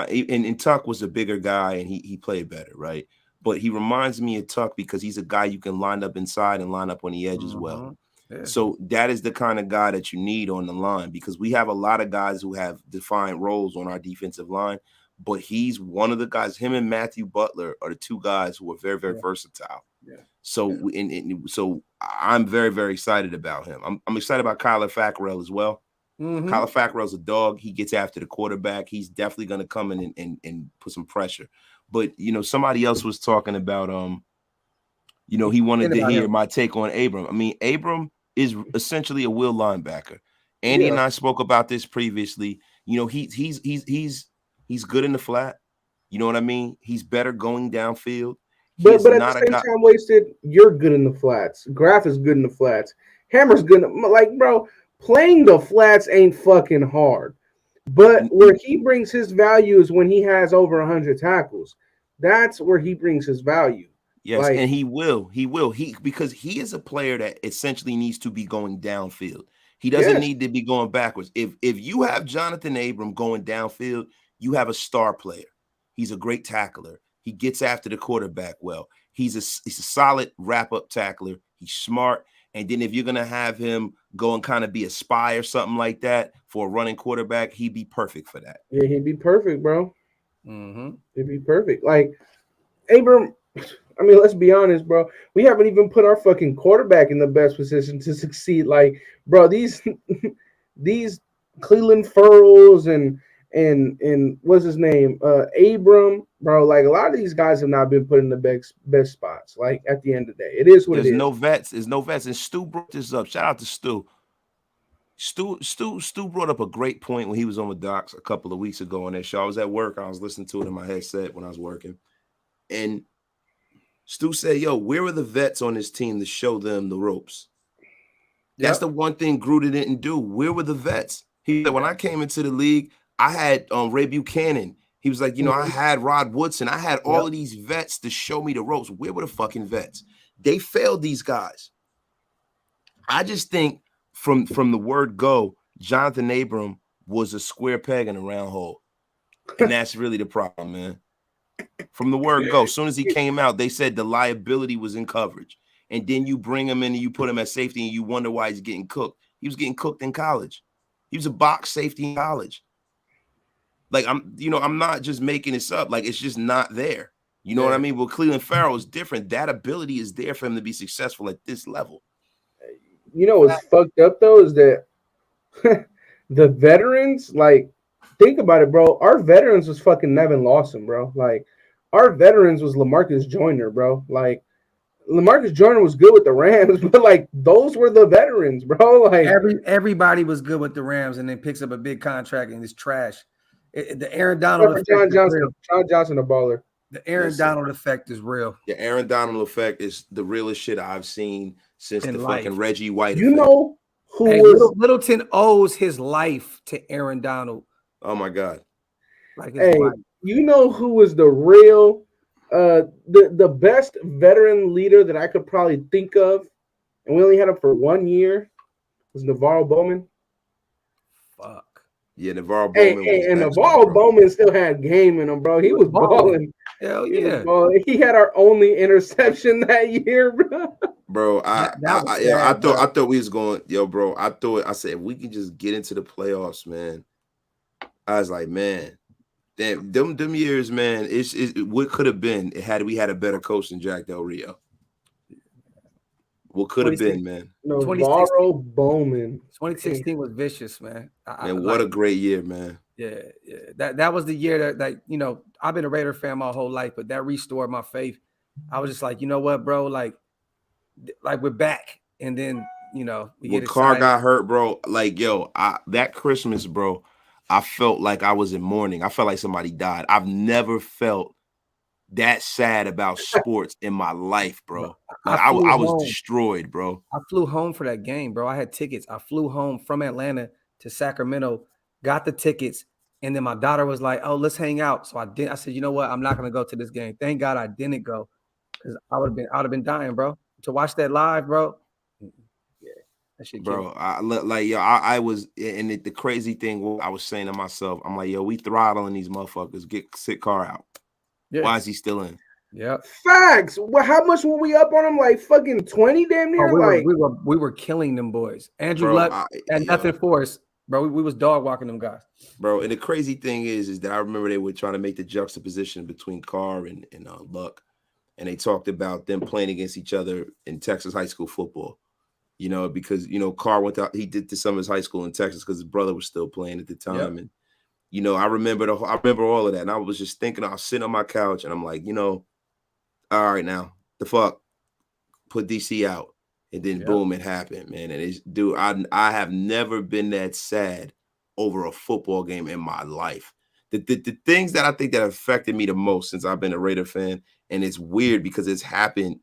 And Tuck was a bigger guy and he played better, right? But he reminds me of Tuck because he's a guy you can line up inside and line up on the edge as well. Yeah. So that is the kind of guy that you need on the line because we have a lot of guys who have defined roles on our defensive line, but he's one of the guys. Him and Matthew Butler are the two guys who are very, very versatile. Yeah. So so I'm very, very excited about him. I'm excited about Kyler Fackrell as well. Mm-hmm. Kyler Fackrell's a dog. He gets after the quarterback. He's definitely going to come in and put some pressure. But, you know, somebody else was talking about, you know, he wanted to hear my take on Abram. I mean, Abram is essentially a will linebacker. Andy and I spoke about this previously. You know, he's good in the flat. You know what I mean? He's better going downfield. But at the same time, Wasted, you're good in the flats. Graf is good in the flats. Hammer's good. Like, bro, playing the flats ain't fucking hard. But where he brings his value is when he has over 100 tackles. That's where he brings his value. Yes, like, and he will. Because he is a player that essentially needs to be going downfield. He doesn't need to be going backwards. If you have Jonathan Abram going downfield, you have a star player. He's a great tackler. He gets after the quarterback well. He's a solid wrap-up tackler. He's smart. And then if you're going to have him go and kind of be a spy or something like that for a running quarterback, he'd be perfect for that. Yeah, he'd be perfect, bro. Mm-hmm. He'd be perfect. Like, Abram, I mean, let's be honest, bro. We haven't even put our fucking quarterback in the best position to succeed. Like, bro, these Cleveland Furls and what's his name? Abram, bro. Like, a lot of these guys have not been put in the best spots. Like, at the end of the day, it is what There's it is. no vets. There's no vets. And Stu brought this up. Shout out to Stu. Stu brought up a great point when he was on with Docs a couple of weeks ago on that show. I was at work. I was listening to it in my headset when I was working. And Stu said, yo, where are the vets on this team to show them the ropes? That's the one thing Gruden didn't do. Where were the vets? He said, when I came into the league, I had Ray Buchanan. He was like, I had Rod Woodson. I had all of these vets to show me the ropes. Where were the fucking vets? They failed these guys. I just think from the word go, Jonathan Abram was a square peg in a round hole. And that's really the problem, man. From the word go, as soon as he came out, they said the liability was in coverage. And then you bring him in and you put him at safety and you wonder why he's getting cooked. He was getting cooked in college. He was a box safety in college. Like, I'm not just making this up. Like, it's just not there. You know what I mean? Well, Cleveland Farrell is different. That ability is there for him to be successful at this level. You know what's fucked up, though, is that the veterans, like, think about it, bro. Our veterans was fucking Nevin Lawson, bro. Like, our veterans was LaMarcus Joyner, bro. Like, LaMarcus Joyner was good with the Rams, but, like, those were the veterans, bro. Like, everybody was good with the Rams and then picks up a big contract and it's trash. The Aaron Donald effect John Johnson, a baller. The Aaron Donald effect is real. The Aaron Donald effect is the realest shit I've seen since the fucking Reggie White You effect. know who was Littleton owes his life to Aaron Donald. Oh my God. Like, you know who was the real the best veteran leader that I could probably think of, and we only had him for 1 year, was Navarro Bowman. Fuck. Yeah, Navarro Bowman. And Navarro Bowman still had game in him, bro. He was balling. Hell yeah. He had our only interception that year, bro. Bro, I thought we was going, bro. I said, if we can just get into the playoffs, man. I was like, man, damn, them years, man, it's what could have been had we had a better coach than Jack Del Rio. What could have been, man? Navarro Bowman. 2016 was vicious, man. What a great year, man. Yeah. That was the year that I've been a Raider fan my whole life, but that restored my faith. I was just like, you know what, bro? Like we're back. And then, we get Carr got hurt, bro. Like, that Christmas, bro, I felt like I was in mourning. I felt like somebody died. I've never felt that sad about sports in my life, bro. Like, I was destroyed, bro. I flew home for that game, bro. I had tickets. I flew home from Atlanta to Sacramento, got the tickets, and then my daughter was like, "Oh, let's hang out." So I did. I said, "You know what? I'm not gonna go to this game." Thank God I didn't go, because I would have been dying, bro. To watch that live, bro. Yeah, that shit, bro. I was, and the crazy thing, I was saying to myself, I'm like, we throttling these motherfuckers. Sit Carr out. Yeah. Why is he still in? Yeah. Facts. Well, how much were we up on him? Like fucking 20 damn near? We were killing them boys. Andrew Luck had nothing for us, bro. We was dog walking them guys. Bro, and the crazy thing is that I remember they were trying to make the juxtaposition between Carr and Luck. And they talked about them playing against each other in Texas high school football. Because Carr went out, he did to some of his high school in Texas because his brother was still playing at the time. Yep. And I remember all of that. And I was just thinking, I was sitting on my couch and I'm like, all right, now the fuck, put DC out. And then boom, it happened, man. And it's, dude, I have never been that sad over a football game in my life. The things that I think that affected me the most since I've been a Raider fan, and it's weird because it's happened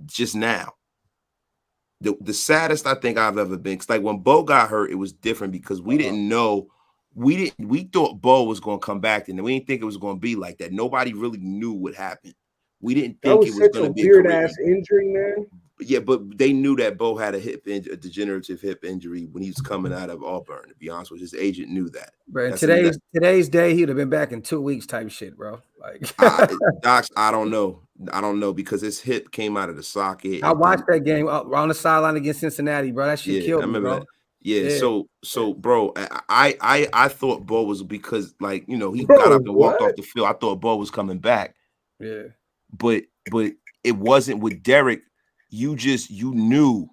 just now. The saddest I think I've ever been, because like when Bo got hurt, it was different because we didn't know. We thought Bo was going to come back, and we didn't think it was going to be like that. Nobody really knew what happened. We didn't think it was going to be a weird ass injury, man. Yeah, but they knew that Bo had a degenerative hip injury when he was coming out of Auburn. To be honest with you, his agent knew that. Bro, today's day, he'd have been back in 2 weeks, type shit, bro. Like, Docs, I don't know. I don't know because his hip came out of the socket. I watched that game on the sideline against Cincinnati, bro. That shit killed me, bro. That. Yeah, so bro, I thought Bo was because like he got up and walked off the field. I thought Bo was coming back. Yeah, but it wasn't with Derek. You knew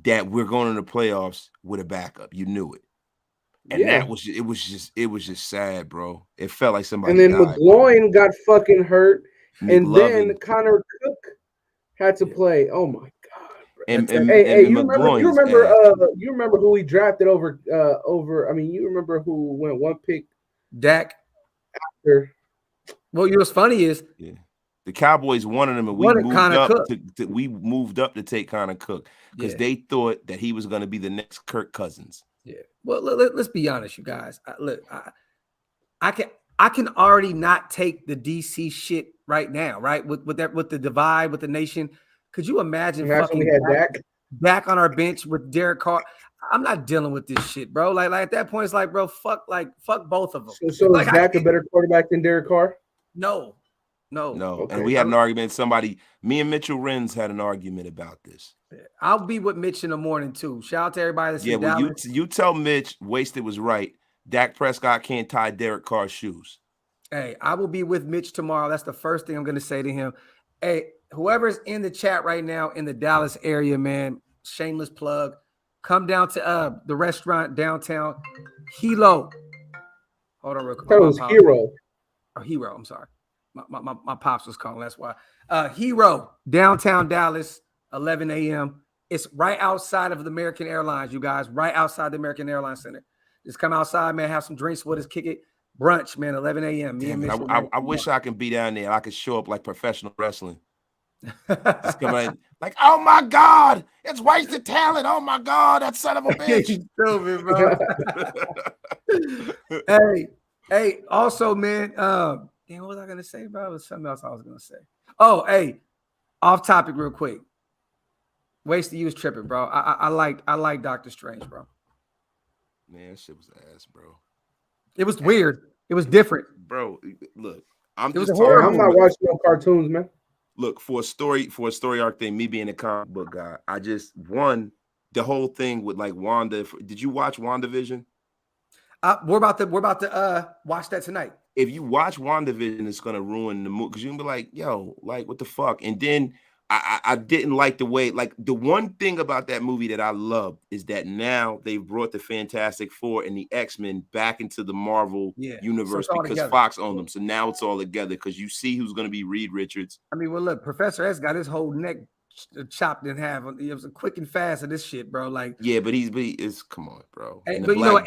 that we're going to the playoffs with a backup. You knew it, and it was just sad, bro. It felt like somebody. And then died, McGloin got fucking hurt, and then Connor Cook had to play. Oh my god. And you remember who we drafted over? I mean, you remember who went one pick? Dak. After. Well, what's funny is the Cowboys wanted him, and we moved up to take Connor Cook because they thought that he was going to be the next Kirk Cousins. Yeah. Well, let's be honest, you guys. I can already not take the DC shit right now, right? With the divide with the nation. Could you imagine fucking we had Dak on our bench with Derek Carr? I'm not dealing with this shit, bro. Like at that point, it's like, bro, fuck both of them. So is Dak a better quarterback than Derek Carr? No. Okay. And we had an argument. Me and Mitchell Renz had an argument about this. I'll be with Mitch in the morning too. Shout out to everybody that's you tell Mitch Wasted was right. Dak Prescott can't tie Derek Carr's shoes. Hey, I will be with Mitch tomorrow. That's the first thing I'm going to say to him. Hey, whoever's in the chat right now in the Dallas area, man, shameless plug. Come down to the restaurant downtown. Hilo. Hold on real quick. That was Hero. Or Hero, I'm sorry. My pops was calling, that's why. Hero, downtown Dallas, 11 a.m. It's right outside of the American Airlines, you guys. Right outside the American Airlines Center. Just come outside, man, have some drinks with us, kick it. Brunch, man, 11 a.m. I wish I could be down there. I could show up like professional wrestling. Just come in, like, oh my God, it's wasted talent. Oh my God, that son of a bitch. Stupid, bro. hey, also, man, damn, what was I gonna say, bro? It was something else I was gonna say. Oh, hey, off topic real quick. Wasted you was tripping, bro. I like Doctor Strange, bro. Man, that shit was ass, bro. It was weird. It was different. Bro, look, I'm not watching no cartoons, man. Look, for a story arc thing, me being a comic book guy, I just the whole thing with like Wanda. Did you watch WandaVision? We're about to watch that tonight. If you watch WandaVision, it's gonna ruin the movie because you're gonna be like, yo, like what the fuck? And then I didn't like the way, like the one thing about that movie that I love is that now they've brought the Fantastic Four and the X-Men back into the Marvel universe because together. Fox owned them. So now it's all together because you see who's going to be Reed Richards. I mean, well, look, Professor X got his whole neck chopped in half. It was a quick and fast of this shit, bro. Like, yeah, but he's come on, bro. Hey, but you know,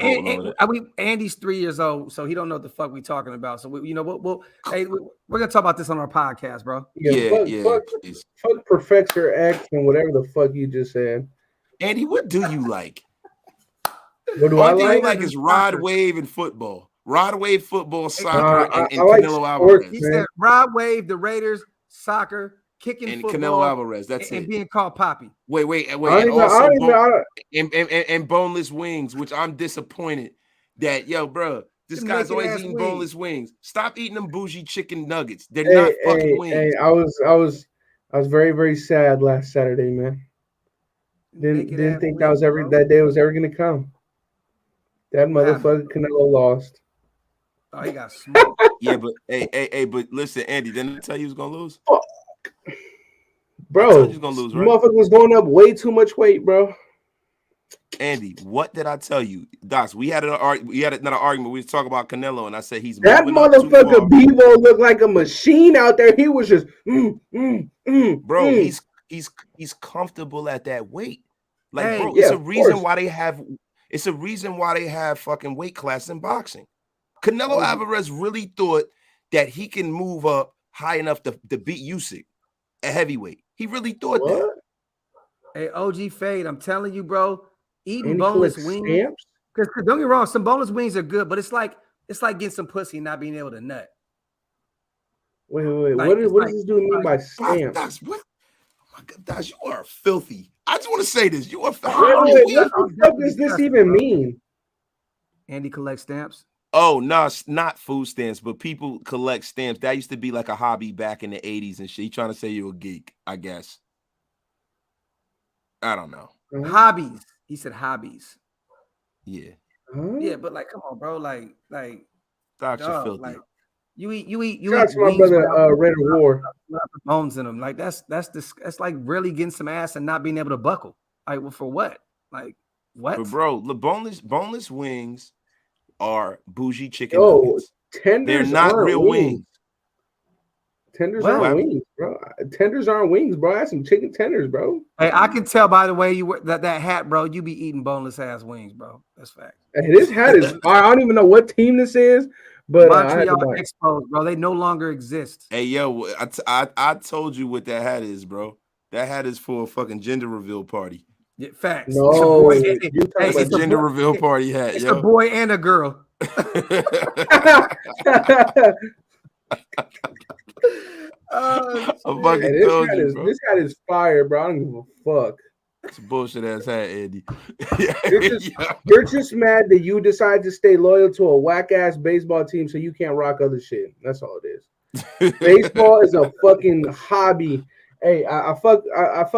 Andy's 3 years old, so he don't know what the fuck we talking about. So we're gonna talk about this on our podcast, bro. Fuck Professor X and whatever the fuck you just said. Andy, what do you like? What do I like? You like is rod wave and football. Rod wave, football, soccer, and like Canelo Alvarez. He said rod wave, the Raiders, soccer. Kicking and football, Canelo Alvarez. That's and it. being called Poppy. Wait. And also boneless wings, which I'm disappointed that bro, this guy's always eating boneless wings. Stop eating them bougie chicken nuggets. They're not fucking wings. Hey, I was very, very sad last Saturday, man. Didn't think that day was ever gonna come. That motherfucker Canelo lost. Oh, he got smoked. Yeah, but but listen, Andy, didn't I tell you he was gonna lose? Bro, he's gonna lose, right? Motherfucker was going up way too much weight, bro. Andy, what did I tell you, Docs? We had another argument. We was talking about Canelo, and I said he's that motherfucker. Bebo looked like a machine out there. He was just, bro. He's comfortable at that weight. Like, bro, it's a reason why they have. It's a reason why they have fucking weight class in boxing. Canelo Alvarez really thought that he can move up high enough to beat Usyk at heavyweight. He really thought that. Hey, OG Fade, I'm telling you, bro, eating boneless wings. Because don't get me wrong, some boneless wings are good, but it's like getting some pussy and not being able to nut. Wait. Like, what does this dude mean by stamps? Docs, what? Oh my God, Docs, you are filthy. I just want to say this. You are filthy. What the fuck does this even mean? Andy collects stamps. Oh, no, it's not food stamps, but people collect stamps. That used to be like a hobby back in the 80s and shit. You trying to say you're a geek, I guess. I don't know. Hobbies. He said hobbies. Yeah. Yeah, but like, come on, bro. Like, Dr. Filthy. Like, you eat. Shout out to my brother, Red War. Bones in them. Like, that's like really getting some ass and not being able to buckle. Like, well, for what? Like, what? But bro, the boneless wings are bougie chicken nuggets. They're not real wings. Tenders aren't wings, bro. Tenders aren't wings, bro. I had some chicken tenders, bro. Hey, I can tell by the way you wear that hat, bro. You be eating boneless ass wings, bro. That's fact. Hey, this hat is. I don't even know what team this is, but Montreal Expos, bro. They no longer exist. Hey, yo, I told you what that hat is, bro. That hat is for a fucking gender reveal party. Yeah, facts. No, it's a gender reveal party hat. It's a boy and a girl. This hat is fire, bro. I don't give a fuck. It's a bullshit ass hat, Andy. You're just mad that you decide to stay loyal to a whack ass baseball team, so you can't rock other shit. That's all it is. Baseball is a fucking hobby. Hey, I fuck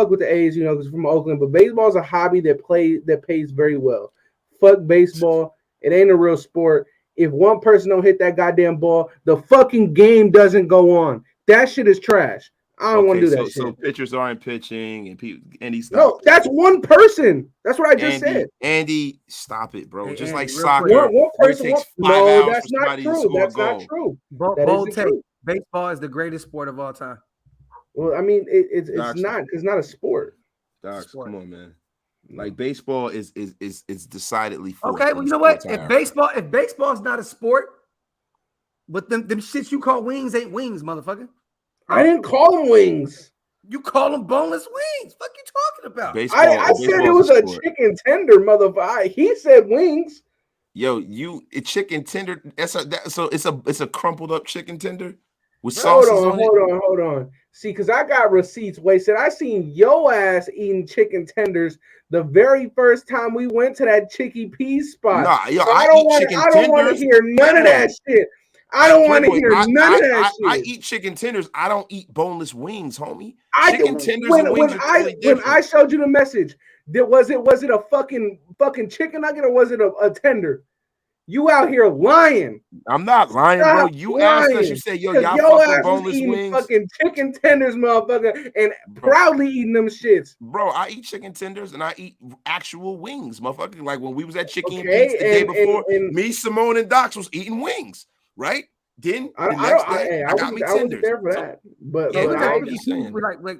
with the A's, you know, because from Oakland, but baseball is a hobby that pays very well. Fuck baseball. It ain't a real sport. If one person don't hit that goddamn ball, the fucking game doesn't go on. That shit is trash. I don't want to do that shit. So pitchers aren't pitching and people. Andy, stop. No, that's one person. That's what I just said. Andy, stop it, bro. Hey, just Andy, like soccer, one person. No, that's not true. That's not true. Bold take. Baseball is the greatest sport of all time. Well, I mean, it's not. It's not a sport. Docs, come on, man. Like baseball is decidedly okay. Well, you know what? If baseball is not a sport, but them shits you call wings ain't wings, motherfucker. I didn't call them wings. You call them boneless wings. What you talking about? Baseball, I said it was a chicken tender, motherfucker. He said wings. Yo, a chicken tender. So it's a crumpled up chicken tender with sauces on it. Hold on. See, because I got receipts wasted. I seen yo ass eating chicken tenders the very first time we went to that Chicky P's spot. Nah, yo, so I don't want to hear none of that shit. I don't want to hear none of that shit. I eat chicken tenders. I don't eat boneless wings, homie. Chicken tenders and wings are totally different. When I showed you the message, was it a fucking chicken nugget or was it a tender? You out here lying. I'm not lying, bro. You asked us. You said, yo, y'all fuck with boneless wings. Fucking chicken tenders, motherfucker, and proudly eating them shits. Bro, I eat chicken tenders and I eat actual wings, motherfucker. Like when we was at Chicken and Pete's the day before, me, Simone, and Docs was eating wings, right? Then the next day, I got me tenders. I wasn't there for that. But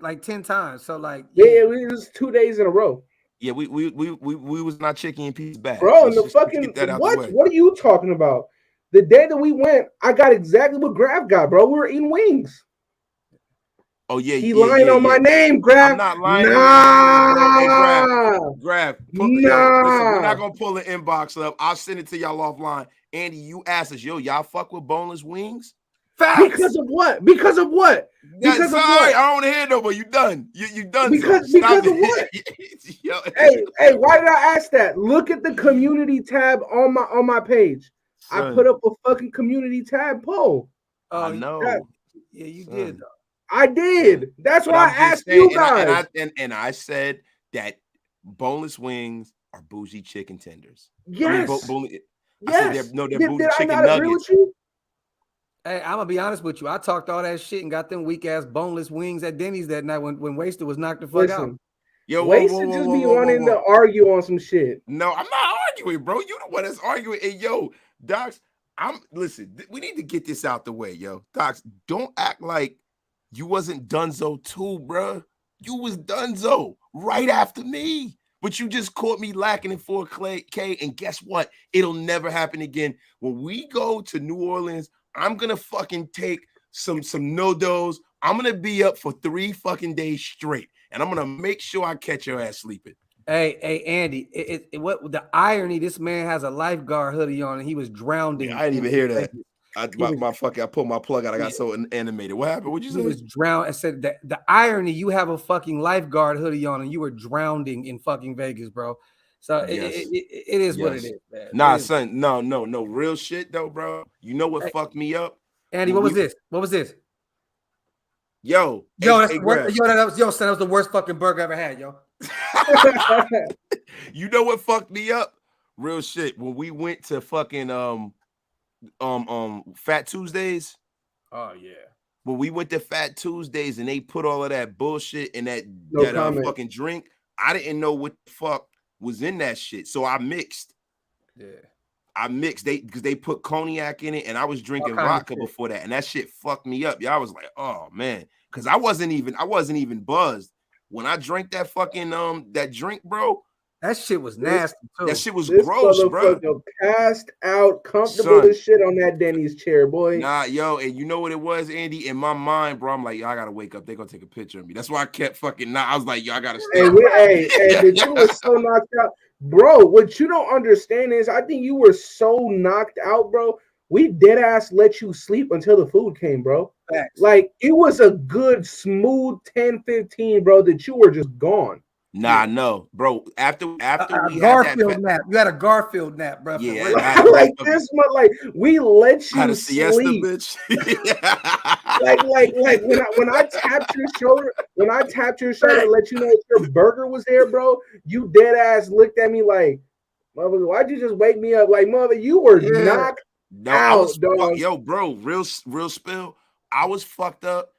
like 10 times. So like it was 2 days in a row. Yeah, we was not Chicken and Pete's back. Bro, and the fucking what are you talking about? The day that we went, I got exactly what Graf got, bro. We were eating wings. Oh yeah, he lying on my name, Graf. I'm not lying. Graf. Listen, we're not gonna pull the inbox up. I'll send it to y'all offline. Andy, you asked us, yo, y'all fuck with boneless wings? Facts. Because of what? Because of what? Because of what? I don't want to hear no more. You done. You done. Because of what? Yo, hey, why did I ask that? Look at the community tab on my page. Son. I put up a fucking community tab poll. I know. Yeah, you did. I did. That's why I asked you guys. And I said that boneless wings are bougie chicken tenders. Yes. They're bougie chicken nuggets. Hey, I'm gonna be honest with you. I talked all that shit and got them weak ass boneless wings at Denny's that night when Wasted was knocked the fuck out. Yo, Wasted just be wanting to argue on some shit. No, I'm not arguing, bro. You the one that's arguing. Hey, yo, Docs, listen. We need to get this out the way, yo. Docs, don't act like you wasn't Dunzo too, bro. You was Dunzo right after me. But you just caught me lacking in 4K, and guess what? It'll never happen again. When we go to New Orleans, I'm gonna fucking take some no-dos. I'm gonna be up for 3 fucking days straight, and I'm gonna make sure I catch your ass sleeping. Hey, Andy, what the irony? This man has a lifeguard hoodie on, and he was drowning. Yeah, I didn't even hear that. I pulled my plug out. I got so animated. What happened? What'd you say? He was drowned. I said the irony. You have a fucking lifeguard hoodie on, and you were drowning in fucking Vegas, bro. So it is what it is, man. Nah, son, no, real shit though, bro. You know what fucked me up? Andy, what was this? What was this? Yo, that's the worst. Son, that was the worst fucking burger I ever had, yo. You know what fucked me up? Real shit. When we went to fucking Fat Tuesdays. Oh yeah. When we went to Fat Tuesdays and they put all of that bullshit in that fucking drink, I didn't know what the fuck was in that shit. So I mixed. Yeah. I mixed because they put cognac in it, and I was drinking vodka before that, and that shit fucked me up. Yeah, I was like, oh man, because I wasn't even buzzed when I drank that fucking that drink, bro. That shit was nasty too. That shit was gross, bro. Passed out, comfortable as shit on that Denny's chair, boy. Nah, yo, and you know what it was, Andy? In my mind, bro, I'm like, yo, I gotta wake up. They're gonna take a picture of me. That's why I kept fucking. I was like, yo, I gotta stay. Hey, you were so knocked out, bro. What you don't understand is, I think you were so knocked out, bro. We dead ass let you sleep until the food came, bro. Facts. Like it was a good, smooth 10-15, bro. That you were just gone. Nah, no, bro. After we had Garfield nap, you had a Garfield nap, bro. Yeah, like this one, like we let you had a siesta, sleep, bitch. like when I tapped your shoulder, to let you know your burger was there, bro. You dead ass looked at me like, mother, why'd you just wake me up? Like, mother, you were knocked out, dog. Yo, bro, real spill. I was fucked up,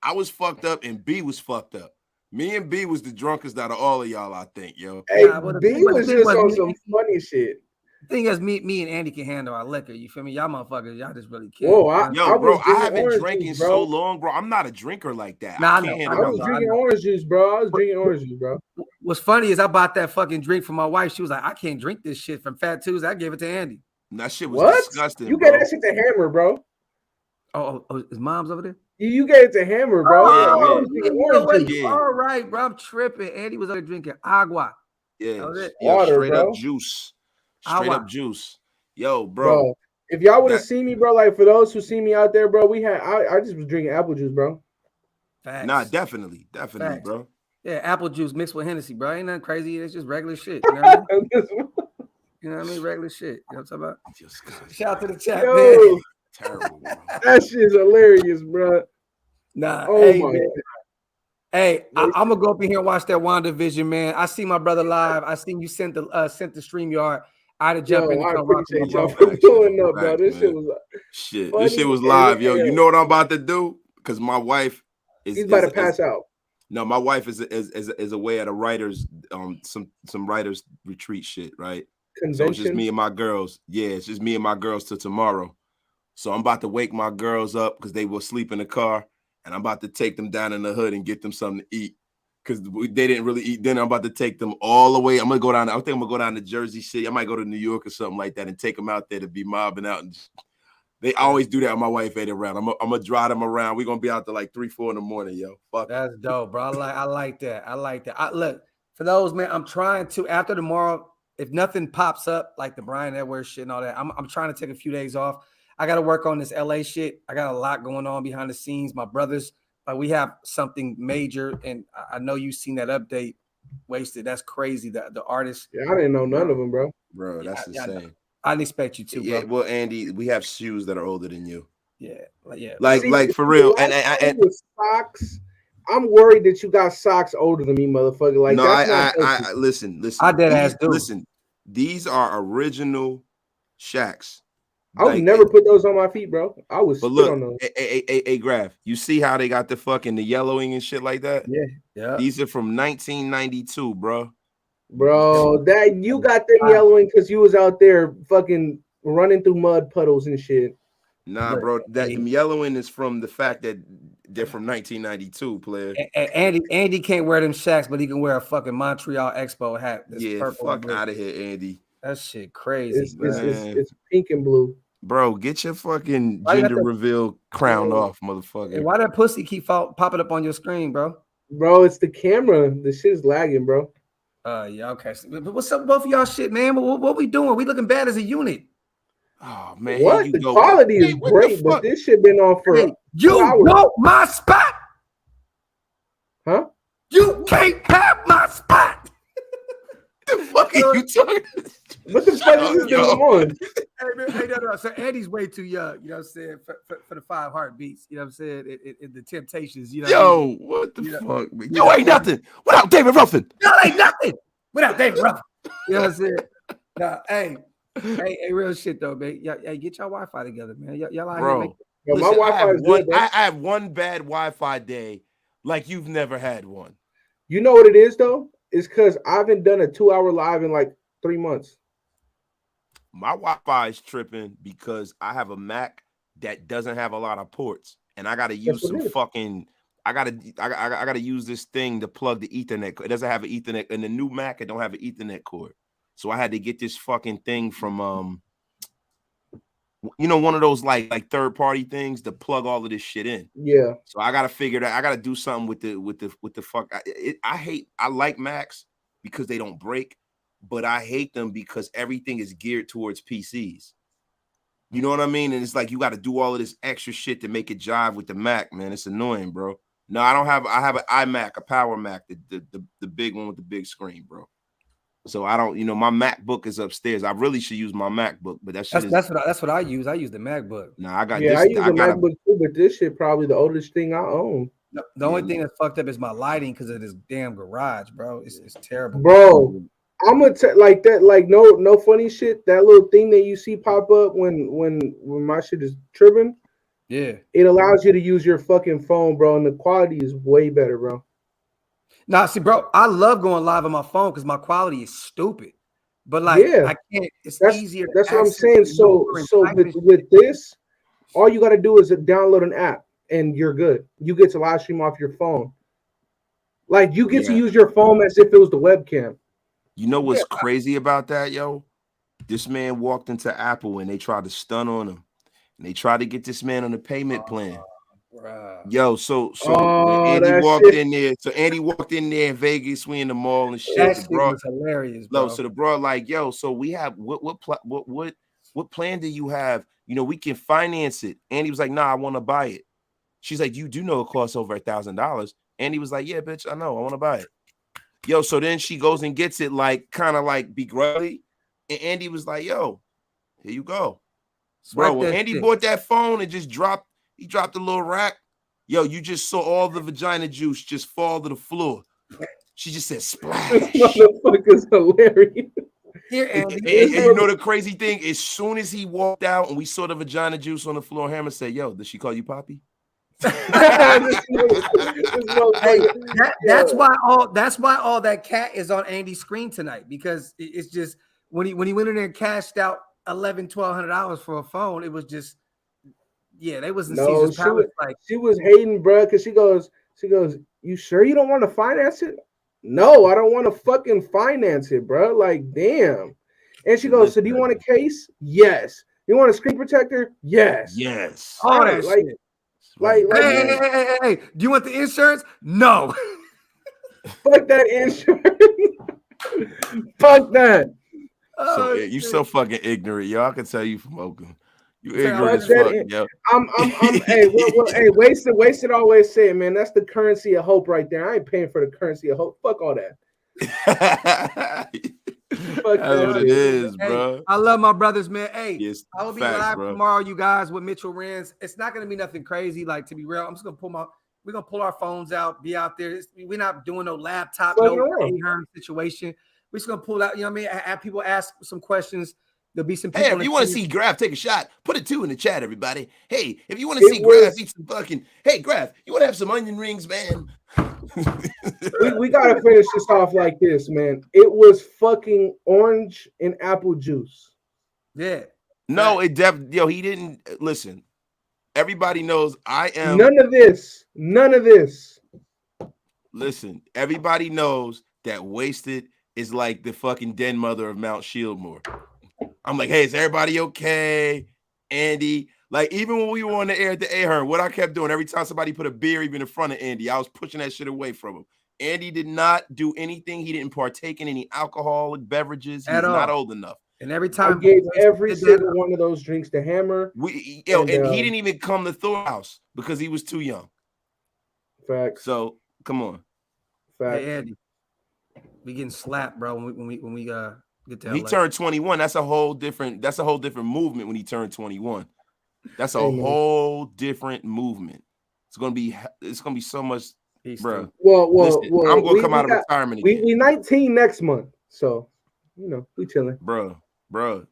and B was fucked up. Me and B was the drunkest out of all of y'all, I think, yo. Hey, B was just on some funny shit. The thing is, me and Andy can handle our liquor. You feel me? Y'all motherfuckers, y'all just really can't. Whoa, I haven't drank in so long, bro. I'm not a drinker like that. I was drinking orange juice, bro. What's funny is I bought that fucking drink for my wife. She was like, I can't drink this shit from Fat Tuesday. I gave it to Andy. And that shit was disgusting. You gave that shit to Hammer, bro. Oh, his mom's over there? You gave it to Hammer, bro. All right, bro. I'm tripping. Andy was over there drinking agua. Yeah, water, straight bro. up juice. Straight up juice. Yo, bro. If y'all would have seen me, bro, like for those who see me out there, bro, I just was drinking apple juice, bro. Facts. Nah, definitely, Facts. bro. Yeah, apple juice mixed with Hennessy, bro. Ain't nothing crazy. It's just regular shit. You know what I mean? You know what I mean? Regular shit. You know what I'm talking about? Shout out to the chat, man. Terrible, bro. That shit's hilarious, bro. Nah, hey, man. Hey, I'm gonna go up in here and watch that WandaVision, man. I see my brother live. I seen you sent the StreamYard. I had to jump in. I appreciate y'all for doing up, bro. This shit was This shit was live, yo. You know what I'm about to do? Because my wife is about to pass out. No, my wife is away at a writers some writers retreat shit, right? Convention. So it's just me and my girls. Yeah, it's just me and my girls till tomorrow. So I'm about to wake my girls up because they will sleep in the car, and I'm about to take them down in the hood and get them something to eat because they didn't really eat dinner. I'm about to take them all the way. I think I'm gonna go down to Jersey City. I might go to New York or something like that and take them out there to be mobbing out. And they always do that when my wife ain't around. I'm gonna drive them around. We're gonna be out there like 3-4 in the morning, yo. Fuck. That's dope, bro. I like that. Look, for those, man, I'm trying to after tomorrow. If nothing pops up like the Bryan Edwards shit and all that, I'm trying to take a few days off. I got to work on this LA shit. I got a lot going on behind the scenes. My brothers, we have something major, and I know you've seen that update. Wasted. That's crazy. The artist. Yeah, I didn't know none of them, bro. Bro, that's insane. I didn't expect you to, bro. Yeah, well, Andy, we have shoes that are older than you. Yeah. Like for real. And with socks. I'm worried that you got socks older than me, motherfucker. Like, no, I listen. I dead ass do. Listen, these are original Shaqs. I would never put those on my feet, bro. I was but look, on those. A Graph, you see how they got the yellowing and shit like that? Yeah. These are from 1992, bro. Bro, that you got them yellowing because you was out there fucking running through mud puddles and shit. Nah, bro, that yellowing is from the fact that they're from 1992, player. Andy can't wear them Shaqs, but he can wear a fucking Montreal Expo hat. Fuck out of here, Andy. That shit crazy. It's pink and blue. Bro, get your fucking gender reveal crown off, motherfucker. Hey, why that pussy keep popping up on your screen, bro? Bro, it's the camera. The shit's lagging, bro. Yeah, okay. But what's up with both of y'all shit, man? What we doing? We looking bad as a unit. Oh man, what? The quality is great, but this shit been on for you know my spot. Huh? You can't have my spot. The fuck you talking? What the fuck is this going on? Hey, no. So Andy's way too young, you know what I'm saying, for the 5 heartbeats, you know what I'm saying, the Temptations, you know. Yo, what the fuck, man? You ain't nothing without David Ruffin. Y'all ain't nothing without David Ruffin. You know what I'm saying? Nah, hey, real shit though, man. Hey, get y'all Wi-Fi together, man. Y'all out here making. Yo, my Wi-Fi is good. I have one bad Wi-Fi day like you've never had one. You know what it is though? It's because I haven't done a 2-hour live in like 3 months. My Wi-Fi is tripping because I have a Mac that doesn't have a lot of ports, and I gotta use some fucking. I gotta use this thing to plug the Ethernet. It doesn't have an Ethernet, and the new Mac it don't have an Ethernet cord. So I had to get this fucking thing from one of those like third-party things to plug all of this shit in. Yeah. So I gotta figure that. I gotta do something with the fuck. I like Macs because they don't break, but I hate them because everything is geared towards PCs. You know what I mean? And it's like you got to do all of this extra shit to make it jive with the Mac, man. It's annoying, bro. No, I don't have. I have an iMac, a Power Mac, the big one with the big screen, bro. So I don't, my MacBook is upstairs. I really should use my MacBook, but that's what I use. I use the MacBook. Nah, I got this. I use the MacBook too, but this shit probably the oldest thing I own. The only thing that's fucked up is my lighting because of this damn garage, bro. It's terrible, bro. I'm gonna like that, like no funny shit. That little thing that you see pop up when my shit is tripping. Yeah, it allows you to use your fucking phone, bro, and the quality is way better, bro. Nah, see, bro, I love going live on my phone because my quality is stupid. But like, I can't. That's easier. That's what I'm saying. So with this, all you got to do is download an app, and you're good. You get to live stream off your phone. Like you get to use your phone as if it was the webcam. You know what's crazy about that, yo? This man walked into Apple and they tried to stun on him, and they tried to get this man on a payment plan. Yo, so Andy walked in there. So Andy walked in there in Vegas, we in the mall and shit. That shit was hilarious, bro. So the bro, like, yo, so we have what plan do you have? We can finance it. Andy was like, nah, I want to buy it. She's like, you do know it costs over $1,000. Andy was like, yeah, bitch, I know, I want to buy it. Yo, so then she goes and gets it, like, kind of like begrudgingly. And Andy was like, yo, here you go. Bro, when Andy bought that phone and just dropped the little rack, yo, you just saw all the vagina juice just fall to the floor. She just said, splash. This motherfucker's hilarious. Here, Andy. And you know the crazy thing? As soon as he walked out and we saw the vagina juice on the floor, Hammer said, yo, did she call you Poppy? That's why all that cat is on Andy's screen tonight, because it's just when he went in there and cashed out $1,100-$1,200 for a phone, it was just they wasn't Caesar's Palace. She was hating, bro, because she goes, you sure you don't want to finance it? No, I don't want to fucking finance it, bro. Like, damn. And she goes, so do you want a case? Yes. You want a screen protector? Yes. All that shit. Hey, do you want the insurance? No. Fuck that insurance. Fuck that. So you so fucking ignorant, yo. I can tell you from Oakland. You ignorant as fuck, yo. Hey, wasted always say it, man. That's the currency of hope right there. I ain't paying for the currency of hope. Fuck all that. Fuck that's what it is, bro. I love my brothers, man. Hey, yes, I will be live tomorrow, you guys, with Mitchell Rans. It's not gonna be nothing crazy, like, to be real. I'm just gonna we're gonna pull our phones out, be out there. We're not doing no laptop, situation. We're just gonna pull out, you know what I mean? Have people ask some questions. There'll be some people. Hey, if you want to see Graf take a shot, put a 2 in the chat, everybody. Hey, if you want to see Graf eat some fucking, hey, Graf, you want to have some onion rings, man? we gotta finish this off like this, man. It was fucking orange and apple juice. Yeah. No, he didn't listen. Everybody knows I am none of this. Listen, everybody knows that Wasted is like the fucking den mother of Mount Shieldmore. I'm like, hey, is everybody okay? Andy, like, even when we were on the air at the Ahern, what I kept doing every time somebody put a beer even in front of Andy, I was pushing that shit away from him. Andy did not do anything. He didn't partake in any alcoholic beverages. He's not old enough. And every time I gave every single one of those drinks to Hammer. And he didn't even come to Thor's house because he was too young. Facts. So come on. Facts. Hey, Andy, we getting slapped, bro. When we He turned 21. That's a whole different movement when he turned 21. That's a whole different movement. It's gonna be so much, bro. Well, I'm gonna come out of retirement again. We 19 next month, so we chilling, bro.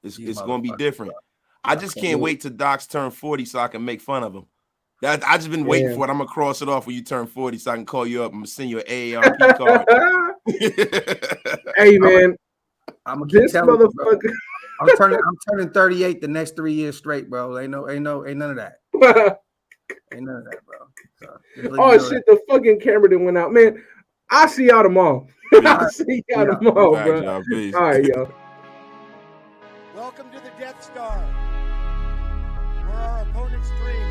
It's gonna be different. I just can't wait till Doc's turn 40 so I can make fun of him. I just been waiting for it. I'm gonna cross it off when you turn 40 so I can call you up. I'm gonna send you an AARP card. Hey man, I'm gonna this motherfucker. I'm turning 38 the next 3 years straight, bro. Ain't none of that. Ain't none of that, bro. So, shit, the fucking camera didn't went out, man. I'll see y'all tomorrow. I'll see y'all tomorrow, bro. All right, yo. Welcome to the Death Star, where our opponent's dream